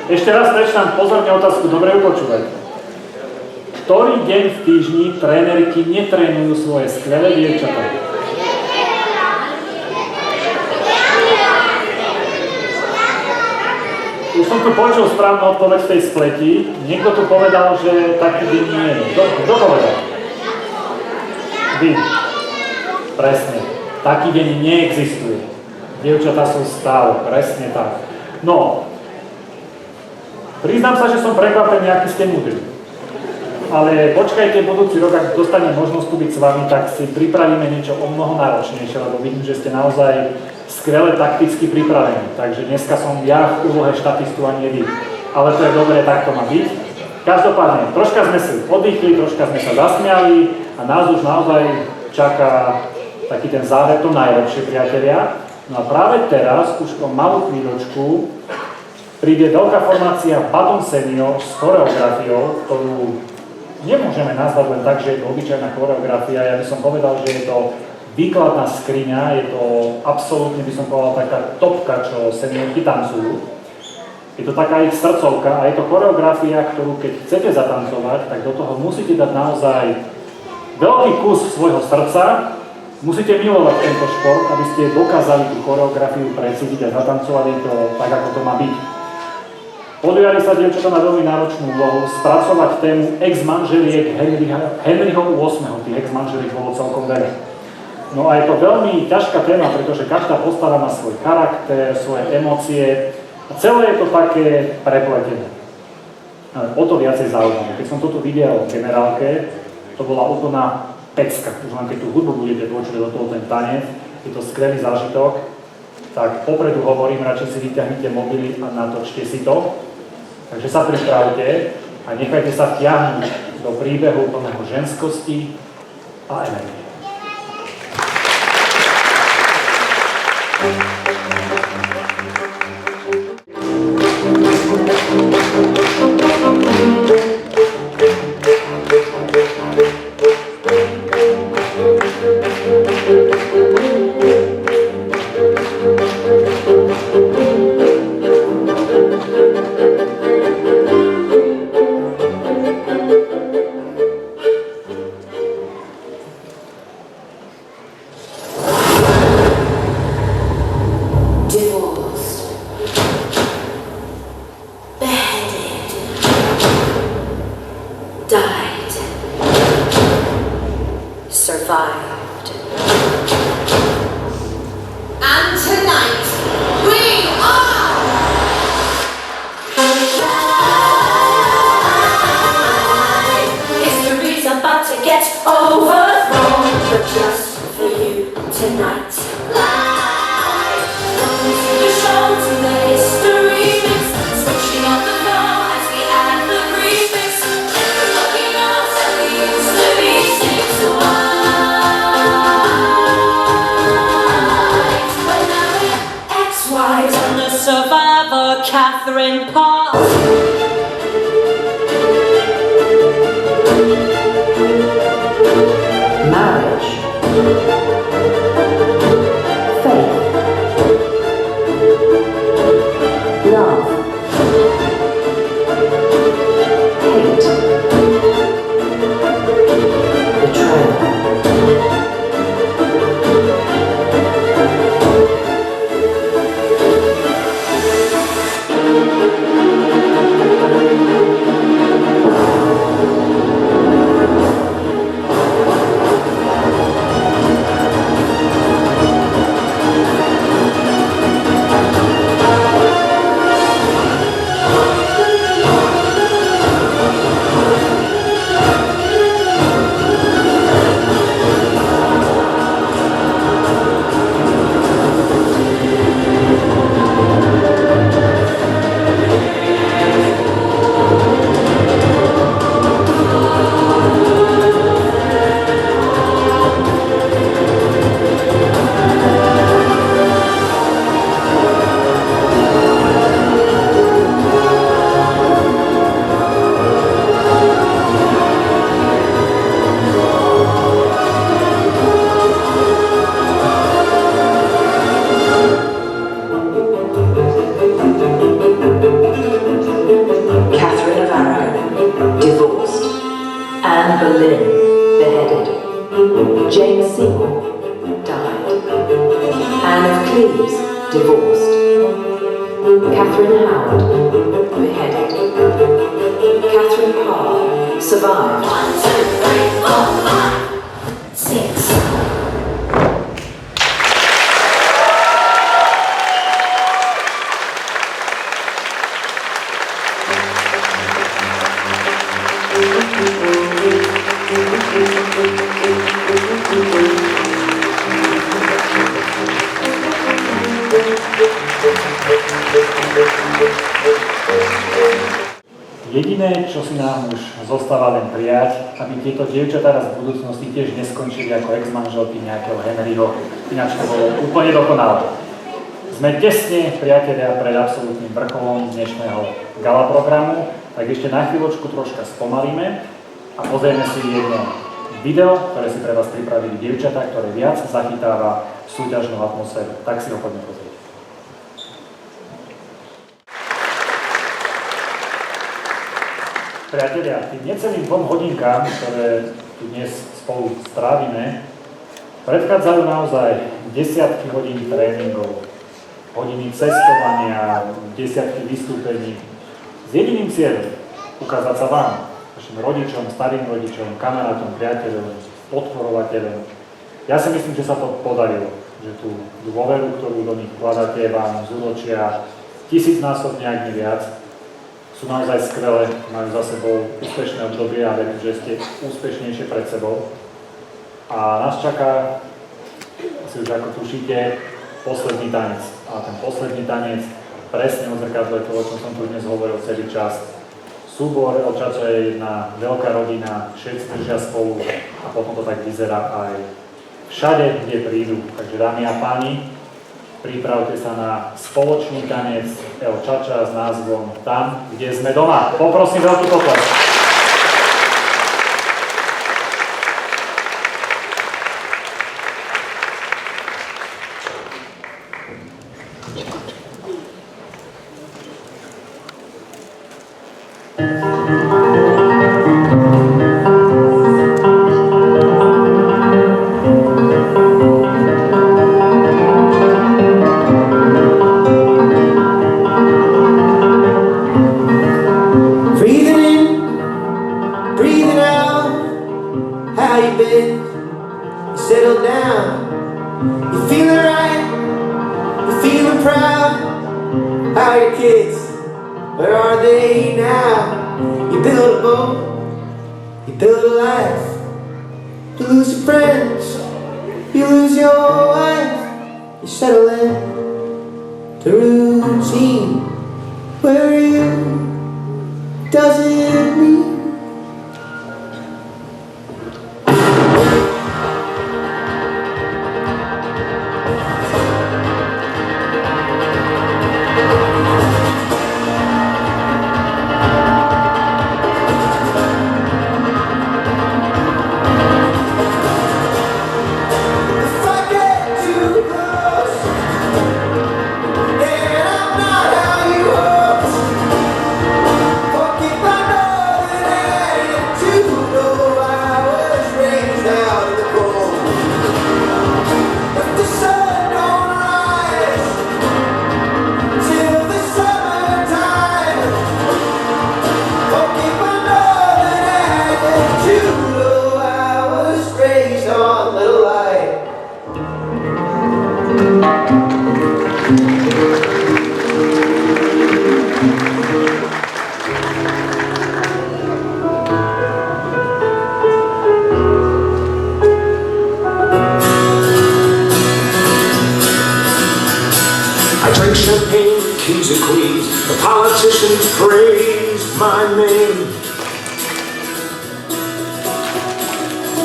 Speaker 3: Ešte raz prečítam pozorne otázku, dobre ju počúvajte. Ktorý deň v týždni trénerky netrénujú svoje skvelé dievčatá? Už som tu počul správnu odpoveď v tej spleti. Niekto tu povedal, že taký deň nie je. Kto povedal? Vy. Presne. Taký deň neexistuje. Dievčatá sú stále. Presne tak. No, priznám sa, že som prekvapený, aký ste múdri. Ale počkajte, budúci rok, ak dostanem možnosť tu byť s vami, tak si pripravíme niečo o mnoho náročnejšie, lebo vidím, že ste naozaj skvele takticky pripravení. Takže dneska som ja v úlohe štatistu a nie vy. Ale to je dobré, tak to má byť. Každopádne, troška sme si oddychli, troška sme sa zasmiali a nás už naozaj čaká taký ten záver, to najlepšie, priatelia. No a práve teraz, už o malú chvíľočku, príde veľká formácia Baton Senior s choreografiou, ktorú nemôžeme nazvať len tak, že je to obyčajná choreografia. Ja by som povedal, že je to výkladná skriňa, je to absolútne, by som povedal, taká topka, čo seniorky tancujú. Je to taká ich srdcovka a je to choreografia, ktorú keď chcete zatancovať, tak do toho musíte dať naozaj veľký kus svojho srdca. Musíte milovať tento šport, aby ste dokázali tú choreografiu precítiť a zatancovali to tak, ako to má byť. Podujali sa dievčatá na veľmi náročnú úlohu spracovať tému ex-manželiek Henryho VIII. Tých ex-manželiek bolo celkom veľa. No a je to veľmi ťažká téma, pretože každá postava má svoj charakter, svoje emócie a celé je to také prepletené. O to viacej zaujímavé. Keď som toto videl v generálke, to bola úplná pecka. Už len keď tú hudbu budete počuť do toho ten tanec, je to skvelý zážitok, tak popredu hovorím, radšej si vyťahnite mobily a natočte si to. Takže sa pripravte a nechajte sa vtiahnuť do príbehu plného ženskosti a energie.
Speaker 4: Catherine Parr.
Speaker 8: Marriage. Faith. Love. Hate. Betrayal. Catherine Howard, beheaded. Catherine Parr, survived.
Speaker 4: 1, 2, 3, 4, 5, 6.
Speaker 3: Jediné, čo si nám už zostáva len prijať, aby tieto dievčatá raz v budúcnosti tiež neskončili ako ex-manželky nejakého Henryho, ináč to bolo úplne dokonalé. Sme tesne, priatelia, pred absolútnym vrcholom dnešného gala programu, tak ešte na chvíľočku troška spomalíme a pozrieme si jedno video, ktoré si pre vás pripravili dievčatá, ktoré viac zachytáva súťažnú atmosféru. Tak si ho poďme pozrieť. Priatelia, tým necelým 2 hodinkám, ktoré tu dnes spolu strávime, predchádzajú naozaj desiatky hodín tréningov, hodiny cestovania, desiatky vystúpení s jediným cieľom ukázať sa vám, vašim rodičom, starým rodičom, kamarátom, priateľom, podporovateľom. Ja si myslím, že sa to podarilo, že tú dôveru, ktorú do nich vkladáte, vám zúročia 1000-násobne, ak nie viac. Sú naozaj skvelé, majú za sebou úspešné obdobie a verím, že ste úspešnejšie pred sebou. A nás čaká, asi už ako tušíte, posledný tanec. A ten posledný tanec presne odzrkadľuje to, o čom som tu dnes hovoril celý čas. Súbor El Chacha je jedna veľká rodina, všetci držia spolu a potom to tak vyzerá aj všade, kde prídu. Takže dámy a páni, pripravte sa na spoločný tanec El Chacha s názvom Tam, kde sme doma. Poprosím veľký potlesk.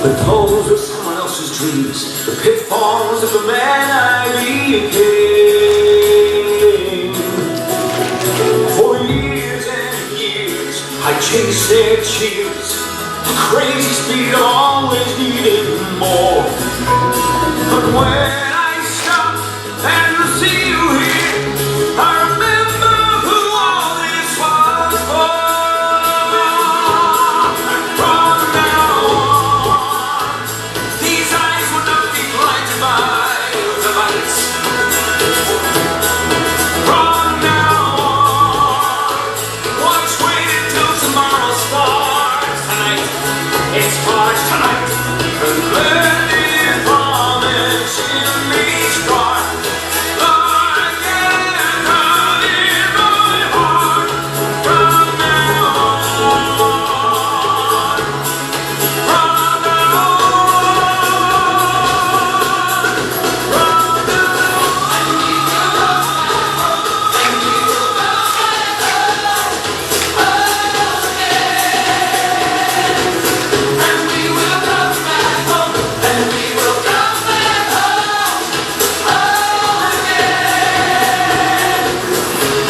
Speaker 9: But those were someone else's dreams, the pitfalls of the man I became. For years and years, I chased their cheers, the crazy speed of always needing more. But when I stop and see you here, I remember who all this was for. And from now on, these eyes will not be blinded by the lights. From now on, watch, wait until tomorrow starts tonight. It starts tonight. And let it promise in these scars. Lord, get out in my heart. From now on. From now on. And we will come back home. And we will come back home. Home again. And we will come back home. And we will come back home. Home again. And we will come back home. And we will come back home. Home again.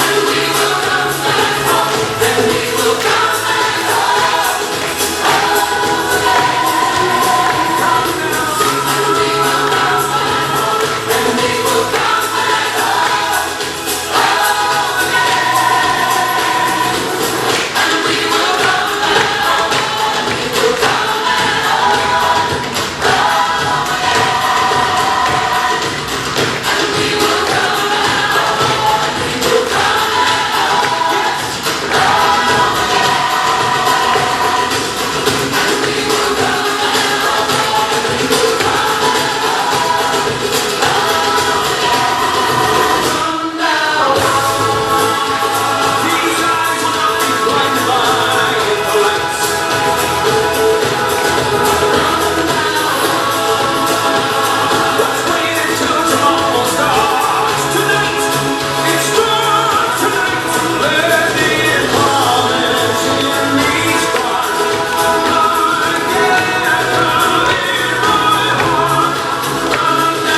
Speaker 9: And we will come back home. We will come back home. Home again. And we will come back home. We will come back home. Home again. And we will come back home. We will come back home. From now on, these eyes will not be blinded by the lights. Let's wait until tomorrow starts tonight. It starts tonight. Let it promise in these scars. Lord, get out in my heart. From now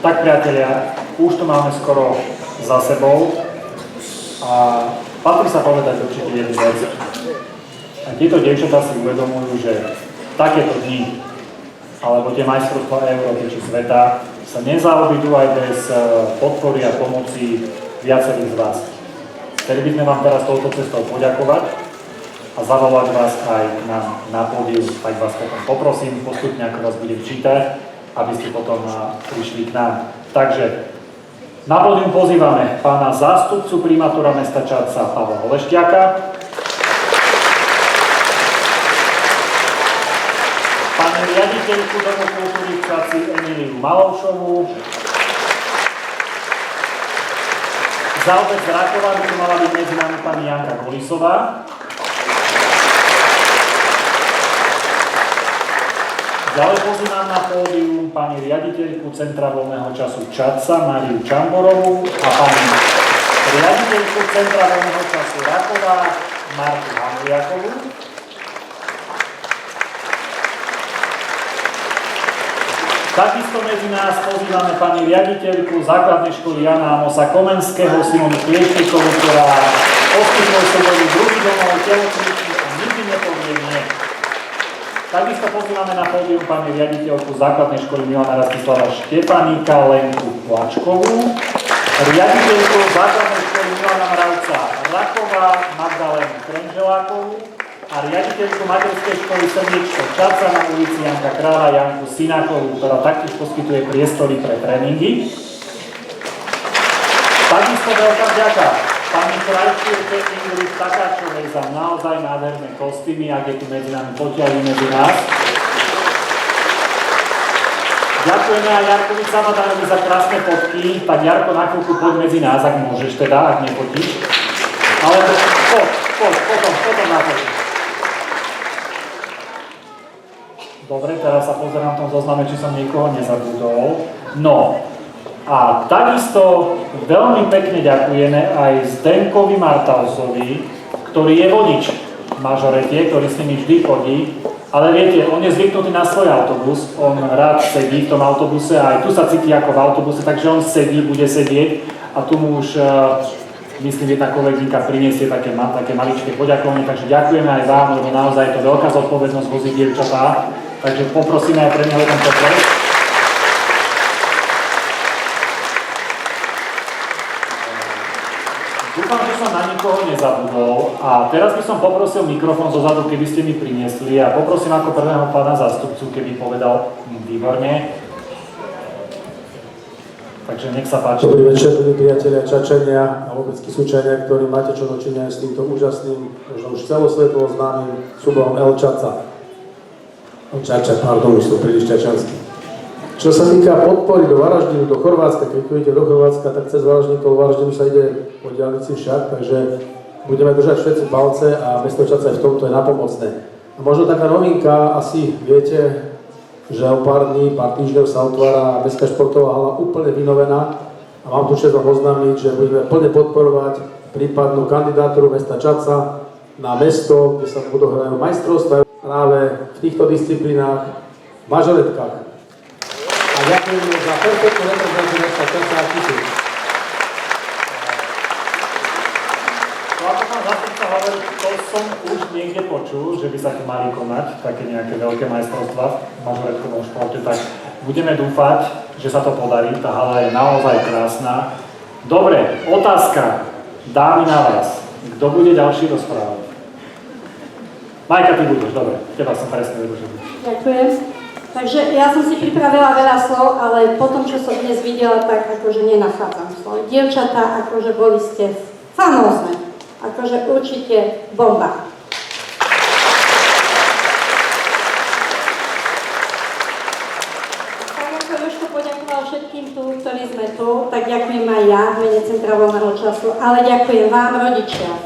Speaker 3: Tak priatelia, už to máme skoro za sebou a patrí sa povedať určite jednu vec. A tieto dievčatá si uvedomujú, že takéto dni, alebo tie majstrovstvá Európy či sveta sa nezaobídu aj bez podpory a pomoci viacerých z vás. Chceli by sme vám teraz touto cestou poďakovať a zavolať vás aj na pódium, tak vás potom poprosím postupne, ako vás budem čítať, aby ste potom prišli k nám. Takže na pódium pozývame pána zástupcu primátora mesta Čadca Pavla Olešťáka, pani riaditeľku Domu kultúry v Čadci Emíliu Malovšovú, za obec Rakova by tu mala byť medzi nami pani Janka Kolisová, ďalej pozývam na pódium pani riaditeľku Centra voľného času Čadca Máriu Čamborovú a pani riaditeľku Centra voľného času Rakova Martu Takisto medzi nás pozývame pani riaditeľku základnej školy Jana Amosa Komenského, Simonu Kliešníkovú, ktorá poskytuje svoj druhý domov telocvičný a nikdy nepovie nie. Takisto pozývame na pódium pani riaditeľku základnej školy Milana Rastislava Štefaníka Lenku Plačkovú, riaditeľku základnej školy Milana Mravca Raková Magdalénu Krenželákovú a riaditeľku materskej školy Srdiečko Čaca na ulici Janka Kráľa Janku Sinákovú, ktorá taktiež poskytuje priestory pre tréningy. Takisto veľká vďaka pani krajčírke Ingrid Takáčovej za naozaj nádherné kostýmy, ak je tu medzi nami, potiaľi medzi nás. Ďakujeme aj Jarkovi Samadanovi za krásne fotky. Tak Jarko, na chvíľku poď medzi nás, ak môžeš teda, ak nefotíš. Ale poď, potom na fotky. Dobre, teraz sa pozerám v tom zozname, či som niekoho nezabudol. No, a takisto veľmi pekne ďakujeme aj Zdenkovi Martausovi, ktorý je vodič v mažorete, ktorý s nimi vždy chodí. Ale viete, on je zvyknutý na svoj autobus, on rád sedí v tom autobuse a aj tu sa cíti ako v autobuse, takže on sedí, bude sedieť a tu mu už, myslím, jedna kolegynka priniesie také maličké poďakovanie, takže ďakujeme aj vám, lebo naozaj je to veľká zodpovednosť voziť dievčatá, takže poprosíme aj pre neho ten potlesk. Dúfam, že som na nikoho nezabudol a teraz by som poprosil mikrofón zozadu, keby ste mi priniesli a poprosím ako prvého pána zástupcu, keby povedal výborne. Takže nech sa páči.
Speaker 10: Dobrý večer, milí priatelia Čačania a vôbec Kisúčania, ktorí máte čo dočinenia s týmto úžasným, možno už celosvetovo známym súborom El Čaca. Už sú príliš čačanský. Čo sa týka podpory do Varaždinu, do Chorvátska, keď idete do Chorvátska, tak cez Varaždinu sa ide po diaľnici však, takže budeme držať všetci palce a mesto Čaca v tomto je napomocné. A možno taká novinka, asi viete, že o pár dní, pár týždňov sa otvára mestská športová hala úplne vynovená a mám tu čest vám oznámiť, že budeme plne podporovať prípadnú kandidatúru mesta Čaca na mesto, kde sa budú hrať majstrovstvá práve v týchto disciplínách v mažoretkách. A ďakujem za perfektnú reprezentáciu mesta Čaca a Kisúč.
Speaker 3: No ako pán zástupca hovorí, to som už niekde počul, že by sa tu mali konať také nejaké veľké majstrovstvá v mažoretkovom športe, tak budeme dúfať, že sa to podarí. Tá hala je naozaj krásna. Dobre, otázka. Dámy na vás. Kto bude ďalší rozprávať? Majka, ty budeš, dobre. Teba som presne vedel, že budeš.
Speaker 11: Ďakujem. Takže ja som si pripravila veľa slov, ale po tom, čo som dnes videla, tak akože nenachádzam slov. Dievčatá, akože boli ste famózne. Akože určite bomba. Tak ako Jožko poďakoval všetkým tu, ktorí sme tu, tak ďakujem aj ja v mene Centra voľného času, ale ďakujem vám, rodičia,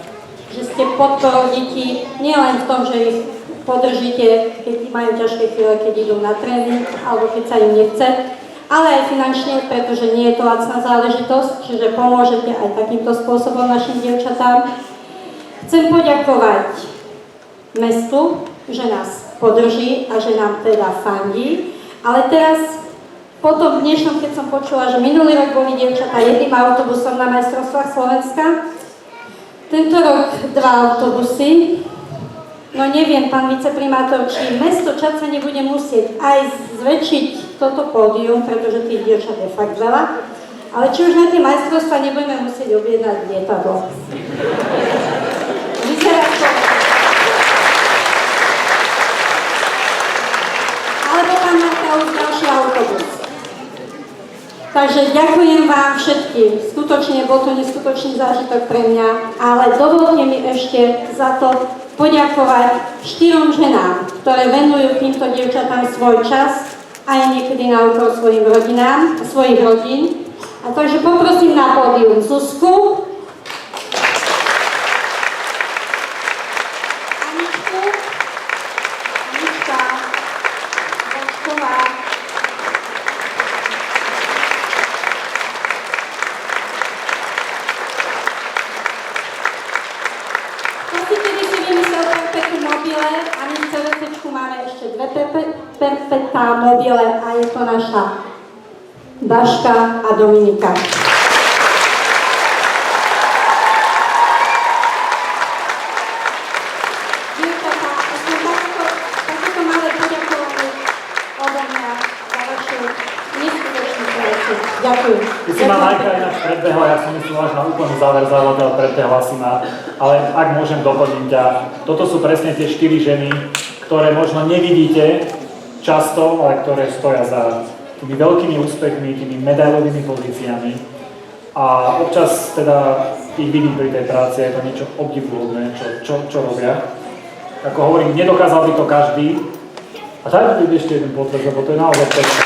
Speaker 11: že ste podporou detí nielen v tom, že ich podržíte, keď majú ťažké chvíle, keď idú na tréning, alebo keď sa im nechce, ale aj finančne, pretože nie je to lacná záležitosť, čiže pomôžete aj takýmto spôsobom našim dievčatám. Chcem poďakovať mestu, že nás podrží a že nám teda fandí, ale teraz, po tom dnešnom, keď som počula, že minulý rok boli dievčatá jedným autobusom na majstrovstvách Slovenska, tento rok 2 autobusy. No neviem, pán viceprimátor, či mesto Čaca nebude musieť aj zväčšiť toto pódium, pretože tých dievčat je fakt veľa, ale či už na tie majstrovstvá nebudeme musieť objednať lietadlo. Vyzerá to. Alebo pán Martaus ďalší autobus. Takže ďakujem vám všetkým. Skutočne bol to neskutočný zážitok pre mňa, ale dovolte mi ešte za to poďakovať 4 ženám, ktoré venujú týmto dievčatám svoj čas, aj niekedy na úkor svojich rodín. A takže poprosím na pódium Zuzku, Aničku, Anička, Božková, mobile a my v CVC máme ešte 2 tá mobile a je to naša Daška a Dominika. Dievčatá, aspoň takéto malé poďakovanie odo mňa za vašu neskutočnú prácu. Ďakujem.
Speaker 3: Ty si ma Majka ináč predbehla, ja som myslel až na úplný záver závodu, ale predbehla si ma. Ale ak môžem doplniť ťa, toto sú presne tie 4 ženy, ktoré možno nevidíte často, ale ktoré stoja za tými veľkými úspechmi, tými medailovými pozíciami. A občas teda ich vidím pri tej práci, je to niečo obdivuhodné, čo robia. Ako hovorím, nedokázal by to každý. A daj mi ešte jeden potvrd, lebo to je naozaj pekné.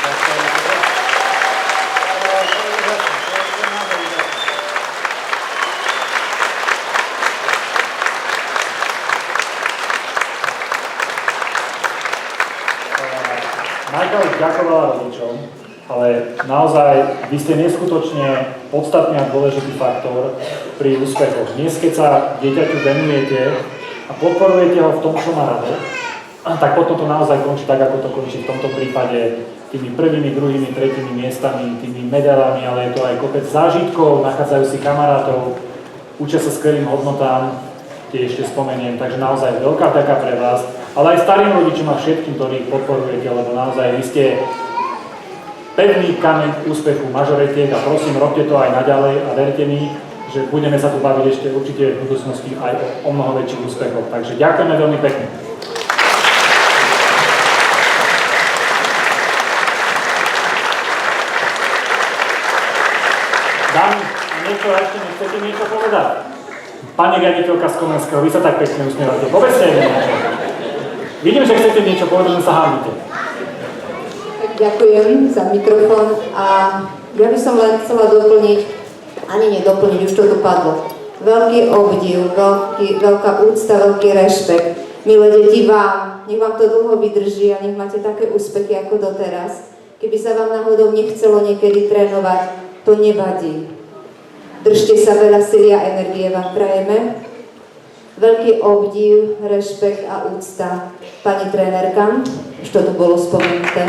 Speaker 3: Majka už ďakovala rodičom, ale naozaj vy ste neskutočne podstatný a dôležitý faktor pri úspechoch. Dnes, keď sa dieťaťu venujete a podporujete ho v tom, čo má rado, tak potom to naozaj končí tak, ako to končí v tomto prípade tými prvými, druhými, tretími miestami, tými medailami, ale je to aj kopec zážitkov, nachádzajú si kamarátov, učia sa skvelým hodnotám, tie ešte spomeniem, takže naozaj veľká vďaka pre vás, ale aj starým rodičom a všetkým, ktorých podporujete, lebo naozaj vy ste pevný kameň úspechu mažoretiek a prosím, robte to aj naďalej a verte mi, že budeme sa tu baviť ešte určite v budúcnosti aj o mnoho väčších úspechoch. Takže ďakujeme veľmi pekne. Dámy, ešte nechcete niečo povedať? Pani riaditeľka z Komenského, vy sa tak pekne usmievate. Povedzte aj niečo. Vidím, že chcete niečo povedať, že sa hánite.
Speaker 2: Ďakujem za mikrofón a ja by som len chcela doplniť, ani nedoplniť, už to tu padlo. Veľký obdiv, veľká úcta, veľký rešpekt. Milé deti, vám, nech vám to dlho vydrží a nech máte také úspechy ako doteraz. Keby sa vám náhodou nechcelo niekedy trénovať, to nevadí. Držte sa, veľa sily a energie vám prajeme. Veľký obdiv, rešpekt a úcta pani trénerka, už to tu bolo spomenuté.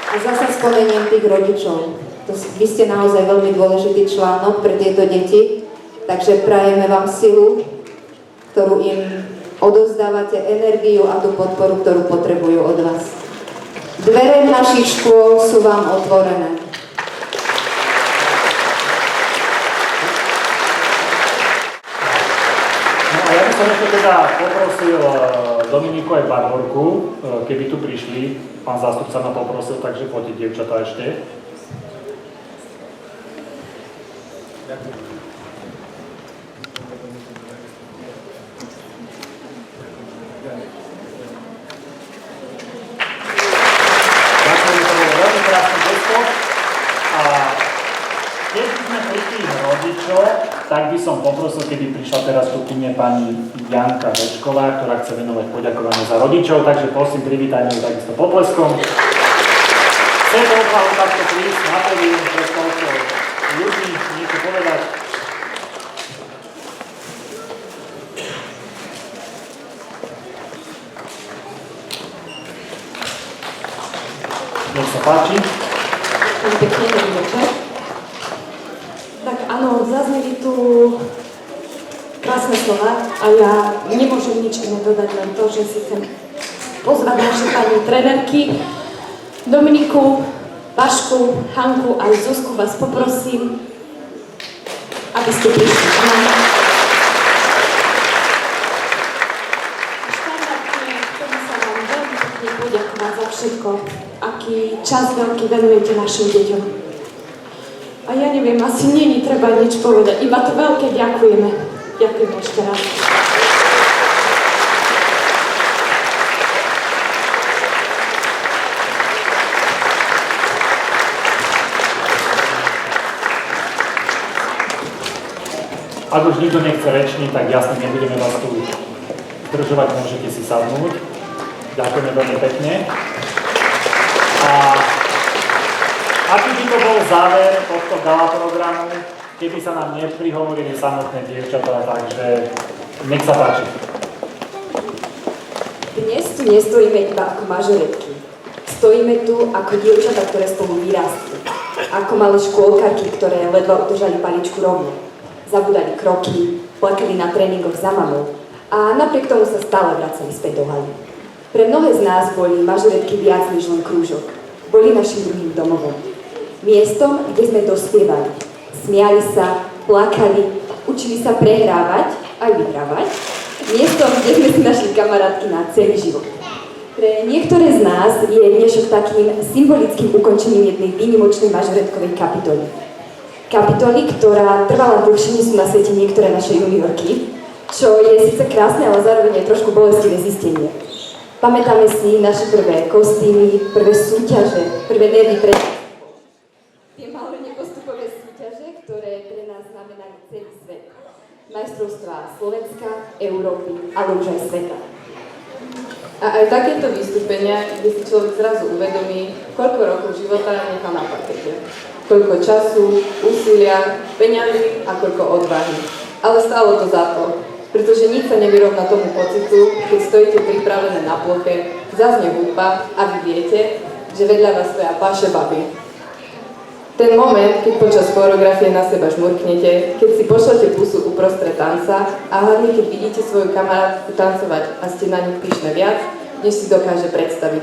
Speaker 2: A zasa spomeniem tých rodičov. Vy ste naozaj veľmi dôležitý článok pre tieto deti, takže prajeme vám silu, ktorú im odovzdávate, energiu a tú podporu, ktorú potrebujú od vás. Dvere našich škôl sú vám otvorené.
Speaker 3: No a ja by som ešte teda poprosil Dominiku aj Barborku, keby tu prišli. Pán zástupca ma poprosil, takže poďte dievčatá ešte. Ďakujem. Tak by som poprosil, keby prišla teraz tu ku mne pani Janka Večková, ktorá chce venovať poďakovanie za rodičov, takže prosím, privítajme ju takisto potleskom. Chce to odvahu takto prísť na pódium pre toľko ľudí, niečo povedať. Nech sa páči.
Speaker 12: Pekne, dobrý večer. Tak áno, zazneli tu krásne slova a ja nemôžem nič iné dodať, len to, že si chcem pozvať naše pani trénerky Dominiku, Vašku, Hanku a Zuzku, vás poprosím, aby ste prišli k nám. Štandardne chcem sa vám veľmi pekne poďakovať za všetko, aký čas veľký venujete našim deťom. A ja neviem, asi nie treba nič povedať, iba to veľké ďakujeme. Ďakujem ešte raz.
Speaker 3: Ak už nikto nechce rečniť, tak jasne nebudeme vás tu zdržovať, môžete si sadnúť. Ďakujeme veľmi pekne. A aký by to bol záver tohto gala programu, keby sa nám neprihovorili samotné dievčatá, takže Nech sa páči.
Speaker 12: Dnes tu nestojíme iba ako mažoretky. Stojíme tu ako dievčatá, ktoré spolu vyrástli. Ako malé škôlkarky, ktoré ledva udržali paličku rovno. Zabudali kroky, plakali na tréningoch za mamou a napriek tomu sa stále vracali späť do haly. Pre mnohé z nás boli mažoretky viac než len krúžok. Boli našim druhým domovom. Miestom, kde sme dospievali. Smiali sa, plakali, učili sa prehrávať aj vyhrávať. Miestom, kde sme si našli kamarátky na celý život. Pre niektoré z nás je dnešok takým symbolickým ukončením jednej výnimočnej mažoretkovej kapitoly. Kapitoly, ktorá trvala dlhšie, než sú na svete niektoré naše juniorky, čo je síce krásne, ale zároveň je trošku bolestivé zistenie. Pamätáme si naše prvé kostýmy, prvé súťaže, prvé nervy pre tie malé nepostupové súťaže, ktoré pre nás znamenali celý svet. Majstrovstvá Slovenska, Európy, ale už aj sveta.
Speaker 13: A aj takéto vystúpenia, kde si človek zrazu uvedomí, koľko rokov života nechal na parkete. Koľko času, úsilia, peňazí a koľko odvahy. Ale stálo to za to, pretože nič sa nevyrovná tomu pocitu, keď stojíte pripravené na ploche, zaznie hudba a vy viete, že vedľa vás stoja vaše baby. Ten moment, keď počas choreografie na seba žmurknete, keď si pošlete pusu uprostred tanca a hlavne keď vidíte svoju kamarátku tancovať a ste na ňu pyšné viac, než si dokáže predstaviť.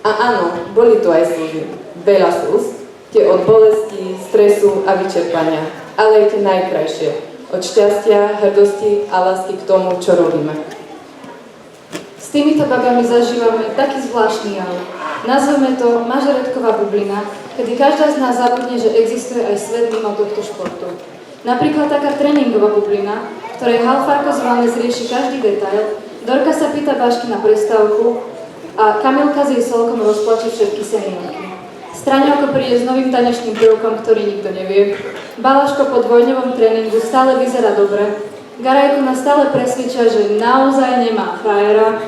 Speaker 13: A áno, boli tu aj slzy. Veľa slz, tie od bolesti, stresu a vyčerpania, ale aj tie najkrajšie. Od šťastia, hrdosti a lásky k tomu, čo robíme.
Speaker 14: S týmito babami zažívame taký zvláštny jav. Nazveme to mažoretková bublina, kedy každá z nás zabudne, že existuje aj svet mimo tohto športu. Napríklad taká tréningová bublina, v ktorej Halfárko z Vannes rieši každý detail, Dorka sa pýta Bašky na prestávku a Kamilka s jej solkom rozplače všetky seniorky. Straňovko príde s novým tanečným prvkom, ktorý nikto nevie. Balaško po dvojdňovom tréningu stále vyzerá dobre. Garajko nás stále presvedčia, že naozaj nemá frajera.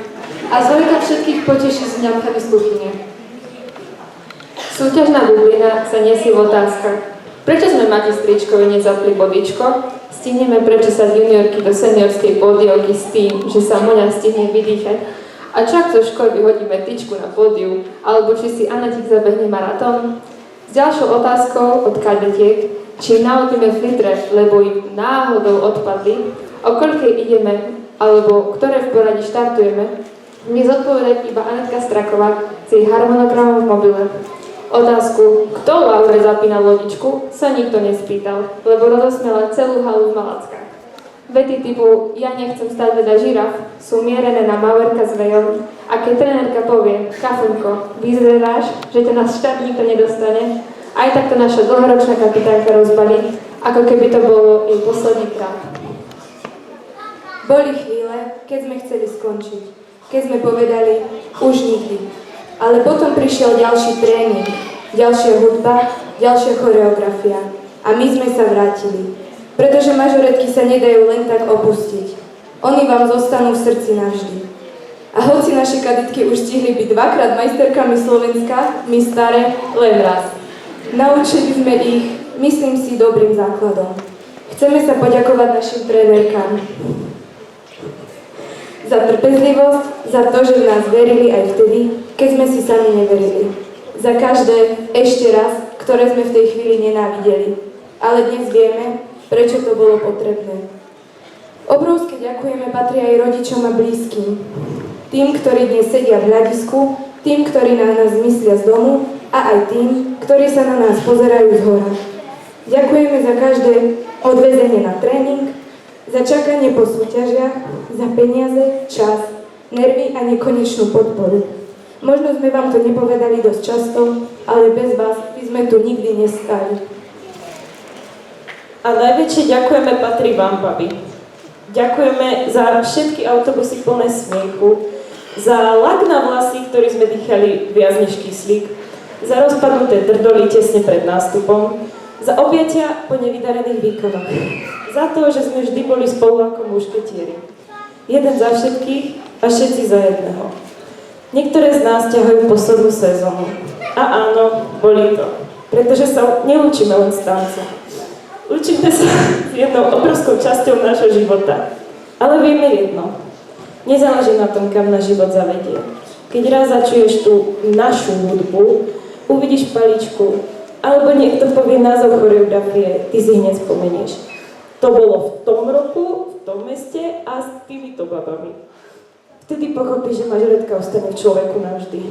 Speaker 14: A Zojka všetkých poteší s mňamkami z kuchyne.
Speaker 15: Súťažná bublina sa nesie v otázkach. Prečo sme Mati Stričkovi nezapli bodičko? Stihneme prečo sa z juniorky do seniorskej pódiovky s tým, že sa Moňa stihne vydýchať? A čo ak zo školy vyhodíme tyčku na pódiu? Alebo či si Anatik zabehne maratón? S ďalšou otázkou od kadetiek, či nahodíme filtre, lebo im náhodou odpadli, o koľkej ideme, alebo ktoré v poradí štartujeme, mi zodpovedať iba Anetka Straková s jej harmonogramom v mobile. Otázku, kto Laure zapínal lodičku, sa nikto nespýtal, lebo rozosmiala celú halu v Malackách. Vety typu ja nechcem stať vedľa žiraf sú mierené na Mauerka s Vejom a keď trenérka povie Kafunko, vyzeráš, že ťa na štart nikto nedostane, aj tak to naša dlhoročná kapitánka rozbalí, ako keby to bolo jej posledný krát.
Speaker 2: Boli chvíle, keď sme chceli skončiť, keď sme povedali už nikdy. Ale potom prišiel ďalší tréning, ďalšia hudba, ďalšia choreografia a my sme sa vrátili. Pretože mažoretky sa nedajú len tak opustiť. Oni vám zostanú v srdci navždy. A hoci naše kadetky už stihli byť dvakrát majsterkami Slovenska, my staré len raz. Naučili sme ich, myslím si, dobrým základom. Chceme sa poďakovať našim trénerkám za trpezlivosť, za to, že v nás verili aj vtedy, keď sme si sami neverili. Za každé ešte raz, ktoré sme v tej chvíli nenávideli. Ale dnes vieme, prečo to bolo potrebné. Obrovské ďakujeme patrí aj rodičom a blízkym. Tým, ktorí dnes sedia v hľadisku, tým, ktorí na nás myslia z domu a aj tým, ktorí sa na nás pozerajú zhora. Ďakujeme za každé odvezenie na tréning, za čakanie po súťažiach, za peniaze, čas, nervy a nekonečnú podporu. Možno sme vám to nepovedali dosť často, ale bez vás by sme tu nikdy nestali.
Speaker 1: A najväčšie ďakujeme patrí vám, babi. Ďakujeme za všetky autobusy plné smiechu, za lak na vlasy, ktorý sme dýchali viac než kyslík, za rozpadnuté drdoly tesne pred nástupom, za objatia po nevydarených výkonoch, za to, že sme vždy boli spolu ako mušketieri. Jeden za všetkých a všetci za jedného. Niektoré z nás ťahajú poslednú sezónu. A áno, boli to. Pretože sa neučíme len z tanca. Učíme sa s jednou obrovskou časťou nášho života.
Speaker 15: Ale vieme jedno. Nezáleží na tom, kam náš život zavedie. Keď raz začuješ tú našu hudbu, uvidíš paličku, alebo niekto povie názov choreografie, ty si hneď spomenieš. To bolo v tom roku, v tom meste a s týmito babami. Vtedy pochopíš, že mažoretka ostane v človeku navždy.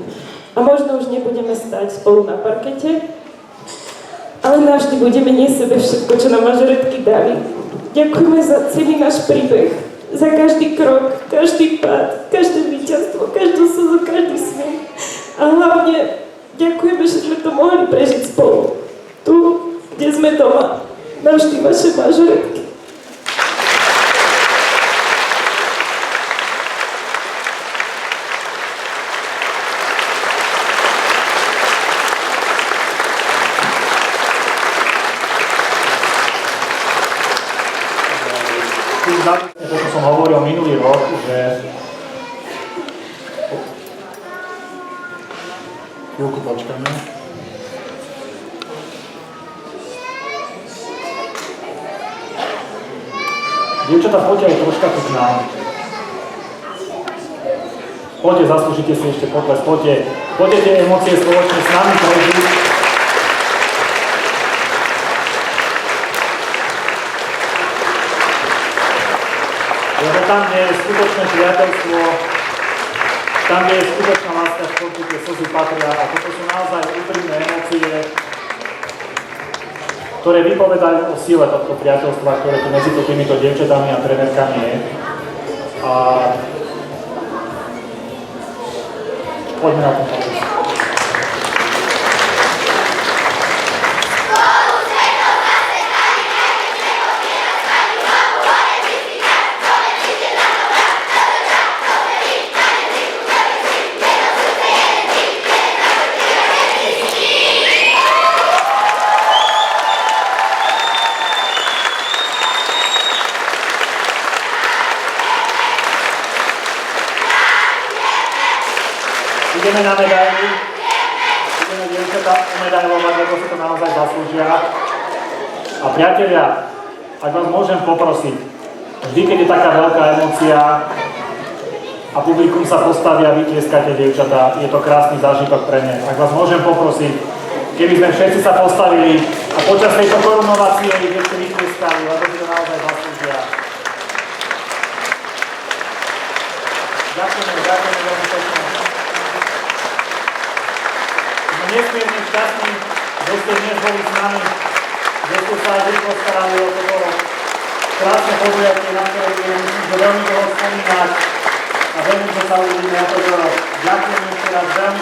Speaker 15: A možno už nebudeme stať spolu na parkete, ale navždy budeme niesť sebe všetko, čo nám mažoretky dali. Ďakujeme za celý náš príbeh. Za každý krok, každý pád, každé víťazstvo, každú slzu, každý smiech. A hlavne ďakujeme, že sme to mohli prežiť spolu. Tu, kde sme doma. Navždy vaše mažoretky.
Speaker 3: To, čo som hovoril minulý rok, že chvíľku počkáme. Dievčatá, poďte aj troška tu k nám. Poďte, zaslúžite si ešte potles, poďte tie emócie spoločne s nami prežiť. Lebo tam, kde je skutočné priateľstvo, tam, kde je skutočná láska športu, tie slzy patria a toto sú naozaj úprimné emócie, ktoré vypovedajú o sile tohto priateľstva, ktoré tu medzi týmito dievčatami a trénerkami je. A poďme na tom povedať. Ideme na medailu, ideme dievčatá omedailovať, lebo si to naozaj zaslúžia. A priatelia, ak vás môžem poprosiť, vždy, keď je taká veľká emócia a publikum sa postaví a vytlieskate dievčatá, je to krásny zážitok pre ne. Ak vás môžem poprosiť, keby sme všetci sa postavili a počas tejto korunovacie ich ešte vytlieskali, lebo si to naozaj zaslúžia. Ďakujeme veľmi pekne. Nesmierne šťastní, že ste dnes boli s nami, že ste sa aj vy postarali o toto krásne podujatie, na ktoré budeme myslím, že veľmi dlho spomínať a veľmi, že sa uvidíme o to. Ďakujem ešte raz veľmi